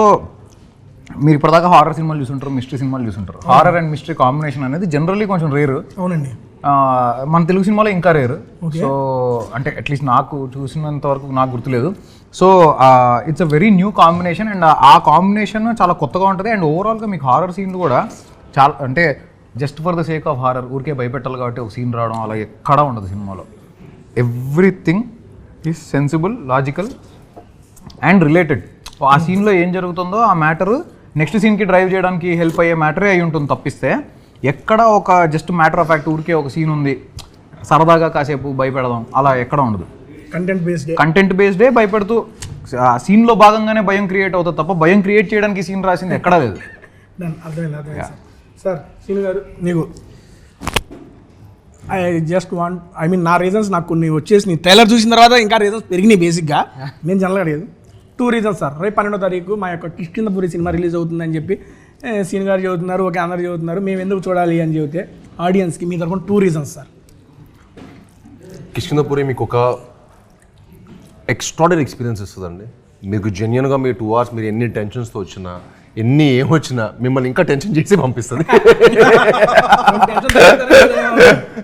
మీరు ఇప్పటిదాకా హారర్ సినిమాలు చూసుంటారు, మిస్టరీ సినిమాలు చూసుంటారు. హారర్ అండ్ మిస్టరీ కాంబినేషన్ అనేది జనరల్లీ కొంచెం రేరు. అవునండి. మన తెలుగు సినిమాలో ఇంకా రేరు. సో అంటే అట్లీస్ట్ నాకు చూసినంత వరకు నాకు గుర్తులేదు. So it's a very new combination and ఆ కాంబినేషన్ చాలా కొత్తగా ఉంటుంది. అండ్ ఓవరాల్గా మీకు హారర్ సీన్లు కూడా చాలా, అంటే just for the sake of horror ఊరికే భయపెట్టాలి కాబట్టి ఒక సీన్ రావడం అలా ఎక్కడా ఉండదు సినిమాలో. Everything is sensible, logical and related. ఆ సీన్లో ఏం జరుగుతుందో ఆ మ్యాటరు నెక్స్ట్ సీన్కి డ్రైవ్ చేయడానికి హెల్ప్ అయ్యే మ్యాటరే అయి ఉంటుంది తప్పిస్తే ఎక్కడ ఒక జస్ట్ మ్యాటర్ ఆఫ్ ఫ్యాక్ట్ ఊరికే ఒక సీన్ ఉంది సరదాగా కాసేపు భయపెడదాం అలా ఎక్కడ ఉండదు. కంటెంట్ బేస్డే భయపెడుతూ ఆ సీన్లో భాగంగానే భయం క్రియేట్ అవుతుంది తప్ప భయం క్రియేట్ చేయడానికి సీన్ రాసింది ఎక్కడా లేదు. అర్థమైంది సార్. సీన్ గారు మీకు I just want, I mean నా రీజన్స్ నాకు కొన్ని వచ్చేసి ట్రైలర్ చూసిన తర్వాత ఇంకా రీజన్స్ పెరిగినాయి. బేసిక్గా నేను జనరల్గా అడిగేది 2 రీజన్స్ సార్. రేపు 12వ తారీఖు మా యొక్క కిష్కింధపురి సినిమా రిలీజ్ అవుతుందని చెప్పి సీన్ గారు చదువుతున్నారు, ఓకే అందరు చదువుతున్నారు, మేము ఎందుకు చూడాలి అని చెబితే ఆడియన్స్కి మీ తరఫున 2 రీజన్స్ సార్. కిష్కింధపురి మీకు ఒక ఎక్స్ట్రాడనరీ ఎక్స్పీరియన్స్ ఇస్తుందండి. మీకు జెన్యున్గా మీ 2 hours మీరు ఎన్ని టెన్షన్స్తో వచ్చినా ఎన్ని ఏమొచ్చినా మిమ్మల్ని ఇంకా టెన్షన్ చేసి పంపిస్తుంది.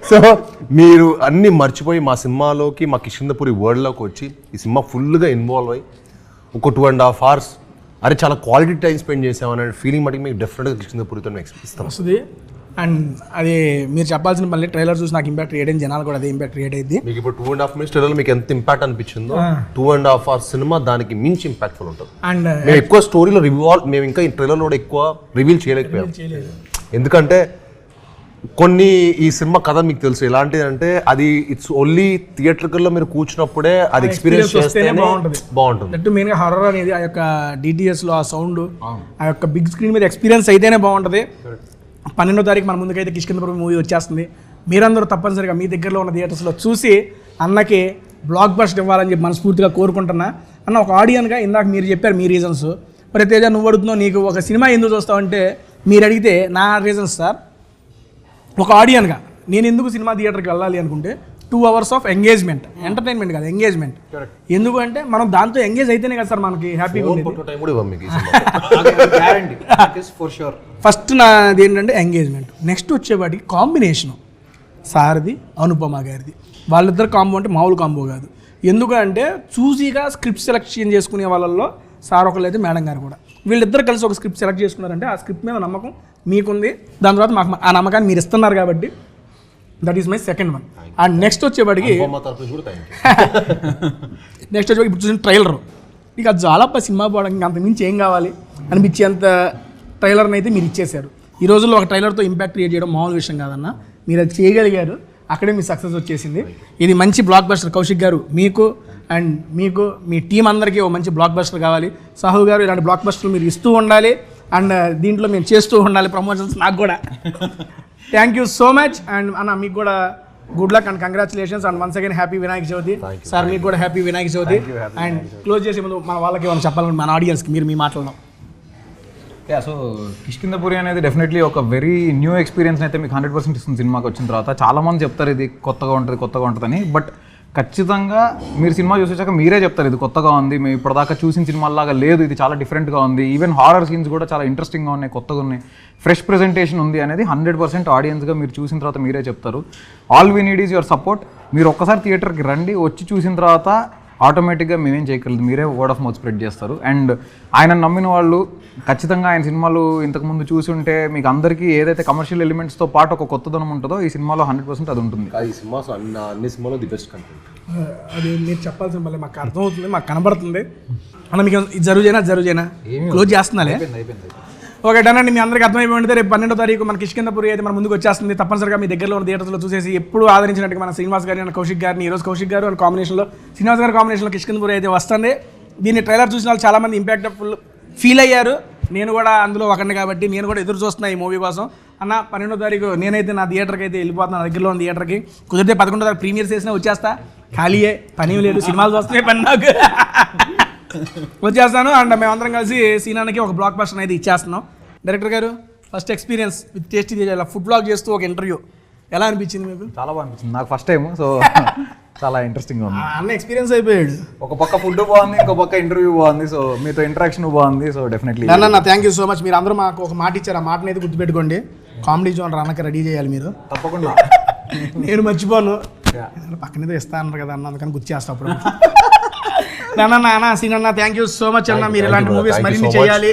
సో మీరు అన్నీ మర్చిపోయి మా సినిమాలోకి, మా కిష్కింధపురి వరల్డ్లోకి వచ్చి ఈ సినిమా ఫుల్గా ఇన్వాల్వ్ అయ్యి ఒక 2.5 hours అరే చాలా క్వాలిటీ టైం స్పెండ్ చేసామనే ఫీలింగ్ మటుకు మీకు డెఫినెట్గా కిష్కింధపురితో ఎక్స్పీరియన్స్ వస్తుంది. అండ్ అది మీరు చెప్పాల్సిన మళ్ళీ ట్రైలర్ చూసి నాకు ఇంపాక్ట్ క్రియేట్ అయింది, జనాలు కూడా అదే ఇంపాక్ట్ క్రియేట్ అయింది. మీకు ఇప్పుడు 2.5 minutes ట్రైలర్ మీకు ఎంత ఇంపాక్ట్ అనిపించిందో 2.5 hours సినిమా దానికి మించి ఇంపాక్ట్ఫుల్ ఉంటుంది. అండ్ మేము ఎక్కువ స్టోరీలో మేము ఇంకా ఈ ట్రైలర్లో కూడా ఎక్కువ రివీల్ చేయలేకపోయాం. ఎందుకంటే కొన్ని ఈ సినిమా కథ మీకు తెలుసు ఎలాంటిది అంటే అది ఇట్స్ ఓన్లీ థియేటర్లో మీరు కూర్చున్నప్పుడే అది ఎక్స్పీరియన్స్ చేస్తేనే బాగుంటుంది. దట్టు మెయిన్గా హారర్ అనేది ఆ యొక్క డిటిఎస్లో ఆ సౌండ్ ఆ యొక్క బిగ్ స్క్రీన్ మీద ఎక్స్పీరియన్స్ అయితేనే బాగుంటుంది. 12వ తారీఖు మన ముందుకైతే కిష్కింధపురి మూవీ వచ్చేస్తుంది. మీరందరూ తప్పనిసరిగా మీ దగ్గరలో ఉన్న థియేటర్స్లో చూసి అన్నకి బ్లాక్ బస్టర్ ఇవ్వాలని చెప్పి మనస్ఫూర్తిగా కోరుకుంటున్నా. అన్న ఒక ఆడియన్గా ఇందాక మీరు చెప్పారు మీ రీజన్స్. మరి తేజ నువ్వు అడుగుతున్నావు నీకు ఒక సినిమా ఎందుకు చూస్తావు అంటే మీరు అడిగితే నా రీజన్స్ సార్. ఒక ఆడియన్గా నేను ఎందుకు సినిమా థియేటర్కి వెళ్ళాలి అనుకుంటే 2 hours ఆఫ్ ఎంగేజ్మెంట్, ఎంటర్టైన్మెంట్ కాదు ఎంగేజ్మెంట్. ఎందుకు అంటే మనం దాంతో ఎంగేజ్ అయితేనే కదా సార్ మనకి హ్యాపీగా ఉండేది. ఫస్ట్ నాది ఏంటంటే ఎంగేజ్మెంట్. నెక్స్ట్ వచ్చేవాడికి కాంబినేషను సార్ది అనుపమ గారిది. వాళ్ళిద్దరు కాంబో అంటే మామూలు కాంబో కాదు. ఎందుకంటే చూసీగా స్క్రిప్ట్ సెలెక్షన్ చేసుకునే వాళ్ళల్లో సార్ ఒకళ్ళు అయితే మేడం గారు కూడా, వీళ్ళిద్దరు కలిసి ఒక స్క్రిప్ట్ సెలెక్ట్ చేసుకున్నారంటే ఆ స్క్రిప్ట్ మీద నమ్మకం మీకుంది, దాని తర్వాత మాకు ఆ నమ్మకాన్ని మీరు ఇస్తున్నారు కాబట్టి that is my second one. And next వచ్చేవాడికి ఇప్పుడు చూసిన ట్రైలర్ ఇక అది చాలా సినిమా పోవడానికి అంత మించి ఏం కావాలి అనిపించేంత ట్రైలర్ని అయితే మీరు ఇచ్చేశారు. ఈ రోజుల్లో ఒక ట్రైలర్తో ఇంపాక్ట్ క్రియేట్ చేయడం మామూలు విషయం కాదన్న, మీరు అది చేయగలిగారు, అక్కడే మీ సక్సెస్ వచ్చేసింది. ఇది మంచి బ్లాక్ బస్టర్. కౌశిక్ గారు మీకు అండ్ మీకు మీ టీం అందరికీ ఒక మంచి బ్లాక్ బస్టర్ కావాలి. సాహు గారు ఇలాంటి బ్లాక్ బస్టర్లు మీరు ఇస్తూ ఉండాలి అండ్ దీంట్లో మేము చేస్తూ ఉండాలి ప్రమోషన్స్ నాకు కూడా. Thank you so much. And అన్న మీకు కూడా good luck and congratulations and once again happy Vinayaka Chavithi sir. మీకు కూడా happy Vinayaka Chavithi. And close చేసే ముందు మన వాళ్ళకి ఏమైనా చెప్పాలని మన ఆడియన్స్కి మీరు మీ మాట్లాడడం. సో కిష్కింధపురి అనేది డెఫినెట్లీ ఒక వెరీ న్యూ ఎక్స్పీరియన్స్ అయితే మీకు 100% ఇస్తుంది సినిమాకి వచ్చిన తర్వాత. చాలామంది చెప్తారు ఇది కొత్తగా ఉంటుందని, బట్ ఖచ్చితంగా మీరు సినిమా చూసేసాక మీరే చెప్తారు ఇది కొత్తగా ఉంది, మేము ఇప్పటిదాకా చూసిన సినిమాలాగా లేదు, ఇది చాలా డిఫరెంట్గా ఉంది, ఈవెన్ హారర్ సీన్స్ కూడా చాలా ఇంట్రెస్టింగ్గా ఉన్నాయి, కొత్తగా ఉన్నాయి, ఫ్రెష్ ప్రెజెంటేషన్ ఉంది అనేది 100% ఆడియన్స్గా మీరు చూసిన తర్వాత మీరే చెప్తారు. All we need is your support. మీరు ఒక్కసారి థియేటర్కి రండి, వచ్చి చూసిన తర్వాత ఆటోమేటిక్గా మేమేం చేయగలదు, మీరే వర్డ్ ఆఫ్ మౌత్ స్ప్రెడ్ చేస్తారు. అండ్ ఆయన నమ్మిన వాళ్ళు ఖచ్చితంగా ఆయన సినిమాలు ఇంతకుముందు చూసి ఉంటే మీకు అందరికీ ఏదైతే కమర్షియల్ ఎలిమెంట్స్తో పాటు ఒక కొత్తదనం ఉంటుందో ఈ సినిమాలో 100% అది ఉంటుంది. ఈ సినిమా అన్ని సినిమాలో ది బెస్ట్ కంటెంట్. అది మీరు చెప్పాల్సిన మళ్ళీ మాకు అర్థమవుతుంది, మాకు కనబడుతుంది. అన్న మీకు జరుగుజైనా క్లోజ్ చేస్తున్నాలే. ఓకే డన్ అండి. మీ అందరికీ అర్థమైపోయింది. రేపు 12వ తారీఖు మన కిష్కింధపురి అయితే మన ముందుకు వచ్చేస్తుంది. తప్పనిసరిగా మీ దగ్గరలో ఉన్న థియేటర్స్లో చూసేసి ఎప్పుడు ఆదరించినట్టుగా మన శ్రీనివాస్ గారిని అండ్ కౌశిక్ గారిని, ఈరోజు కౌశిక్ గారు అండ్ కాంబినేషన్లో శ్రీనివాస్ గారి కాంబినేషన్లో కిష్కింధపురి అయితే వస్తుంది. దీన్ని ట్రైలర్ చూసిన వాళ్ళు చాలామంది ఇంపాక్ట్ఫుల్ ఫీల్ అయ్యారు. నేను కూడా అందులో ఒకరిని కాబట్టి నేను కూడా ఎదురు చూస్తున్నా ఈ మూవీ కోసం. అన్న 12వ తారీఖు నేనైతే నా థియేటర్కి అయితే వెళ్ళిపోతున్నాను, దగ్గరలో ఉన్న థియేటర్కి. కుదిరితే 11వ తారీఖు ప్రీమియర్స్ వేసినా వచ్చేస్తా. ఖాళీయే, పని లేదు, సినిమాలు చూస్తున్నాయి పని నాకు. వచ్చేస్తాను. అండ్ మేమందరం కలిసి సీనానికి ఒక బ్లాక్ బస్టర్ అనేది ఇచ్చేస్తున్నాం. డైరెక్టర్ గారు ఫస్ట్ ఎక్స్పీరియన్స్ విత్ టేస్టీ ఇలా ఫుడ్ బ్లాగ్ చేస్తూ ఒక ఇంటర్వ్యూ ఎలా అనిపించింది మీకు? చాలా బాగా అనిపించింది నాకు ఫస్ట్ టైం, సో చాలా ఇంట్రెస్టింగ్గా ఉంది. అన్న ఎక్స్పీరియన్స్ అయిపోయాడు. ఒక పక్క ఫుడ్ బాగుంది, ఇంకో పక్క ఇంటర్వ్యూ బాగుంది, సో మీతో ఇంటరాక్షన్ బాగుంది, సో డెఫినెట్లీ. అన్న థ్యాంక్ యూ సో మచ్. మీరు అందరూ మాకు ఒక మాట ఇచ్చారు, ఆ మాటని అయితే గుర్తుపెట్టుకోండి. కామెడీ జోన్ అన్నకి రెడీ చేయాలి మీరు. తప్పకుండా. నేను మర్చిపోను, పక్కనేదో ఇస్తా అన్నారు కదా అన్న, అందుకని గుర్తు చేస్తా అప్పుడు. అన్న సీనన్న థ్యాంక్ యూ సో మచ్ అన్న. మీరు ఇలాంటి మూవీస్ మరిన్ని చేయాలి.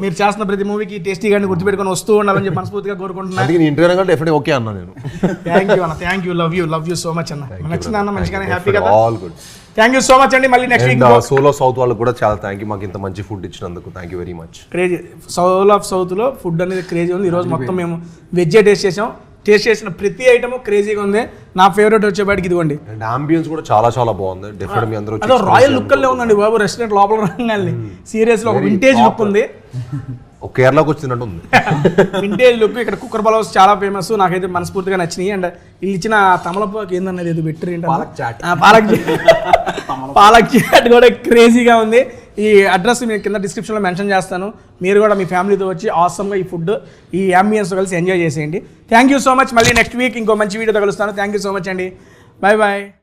మీరు చేస్తున్న ప్రతి మూవీకి టేస్టీ గాని గుర్తుపెట్టుకొని వస్తూ ఉండాలని చెప్పి మనస్ఫూర్తిగా కోరుకుంటున్నాను. ఇంటర్వ్యూ డెఫినెట్ ఓకే అన్నా నేను. థ్యాంక్ యూ అన్న, thank you, love you so much అన్న. నచ్చింది అన్న, మంచిగానే హ్యాపీ కదా. All good. Thank you so much అండి. మళ్ళీ నెక్స్ట్ వీక్ సోలో సౌత్ వాళ్ళకి కూడా చాలా థ్యాంక్ యూ, మాకు ఇంత మంచి ఫుడ్ ఇచ్చినందుకు thank you very much. Crazy soul of సౌత్లో ఫుడ్ అనేది క్రేజీ ఉంది. ఈరోజు మొత్తం మేము వెజ్జే టేస్ట్ చేసాం. టేస్ట్ చేసిన ప్రతి ఐటమ్ క్రేజీగా ఉంది. నా ఫేవరెట్ వచ్చేపాటికి ఇదిగోండి. అండ్ అంబియన్స్ కూడా చాలా చాలా బాగుంది. డెఫినెట్ మీ అందరూ అదో రాయల్ లుక్ అల్లే ఉందండి బాబు. రెస్టారెంట్ లోపల రంగాల్ని సీరియస్లీ ఒక వింటేజ్ లుక్ ఉంది. ఒక కేరళకు వచ్చినట్టు ఉంది వింటేజ్ లుక్. ఇక్కడ కుక్కర్ పలావ్స్ చాలా ఫేమస్, నాకైతే మనస్ఫూర్తిగా నచ్చినాయి. అండ్ వీళ్ళు ఇచ్చిన తమలపాకు ఏందన్నది ఏదో పెట్టరు ఏంటంటే పాలక్ చాట్ కూడా క్రేజీగా ఉంది. ఈ అడ్రస్ నేను కింద డిస్క్రిప్షన్లో మెన్షన్ చేస్తాను. మీరు కూడా మీ ఫ్యామిలీతో వచ్చి ఆసమ్గా ఈ ఫుడ్ ఈ అంబియన్స్తో కలిసి ఎంజాయ్ చేసేయండి. Thank you so much. మళ్ళీ నెక్స్ట్ వీక్ ఇంకో మంచి వీడియోతో కలుస్తాను. థ్యాంక్ యూ సో మచ్ అండి. Bye bye.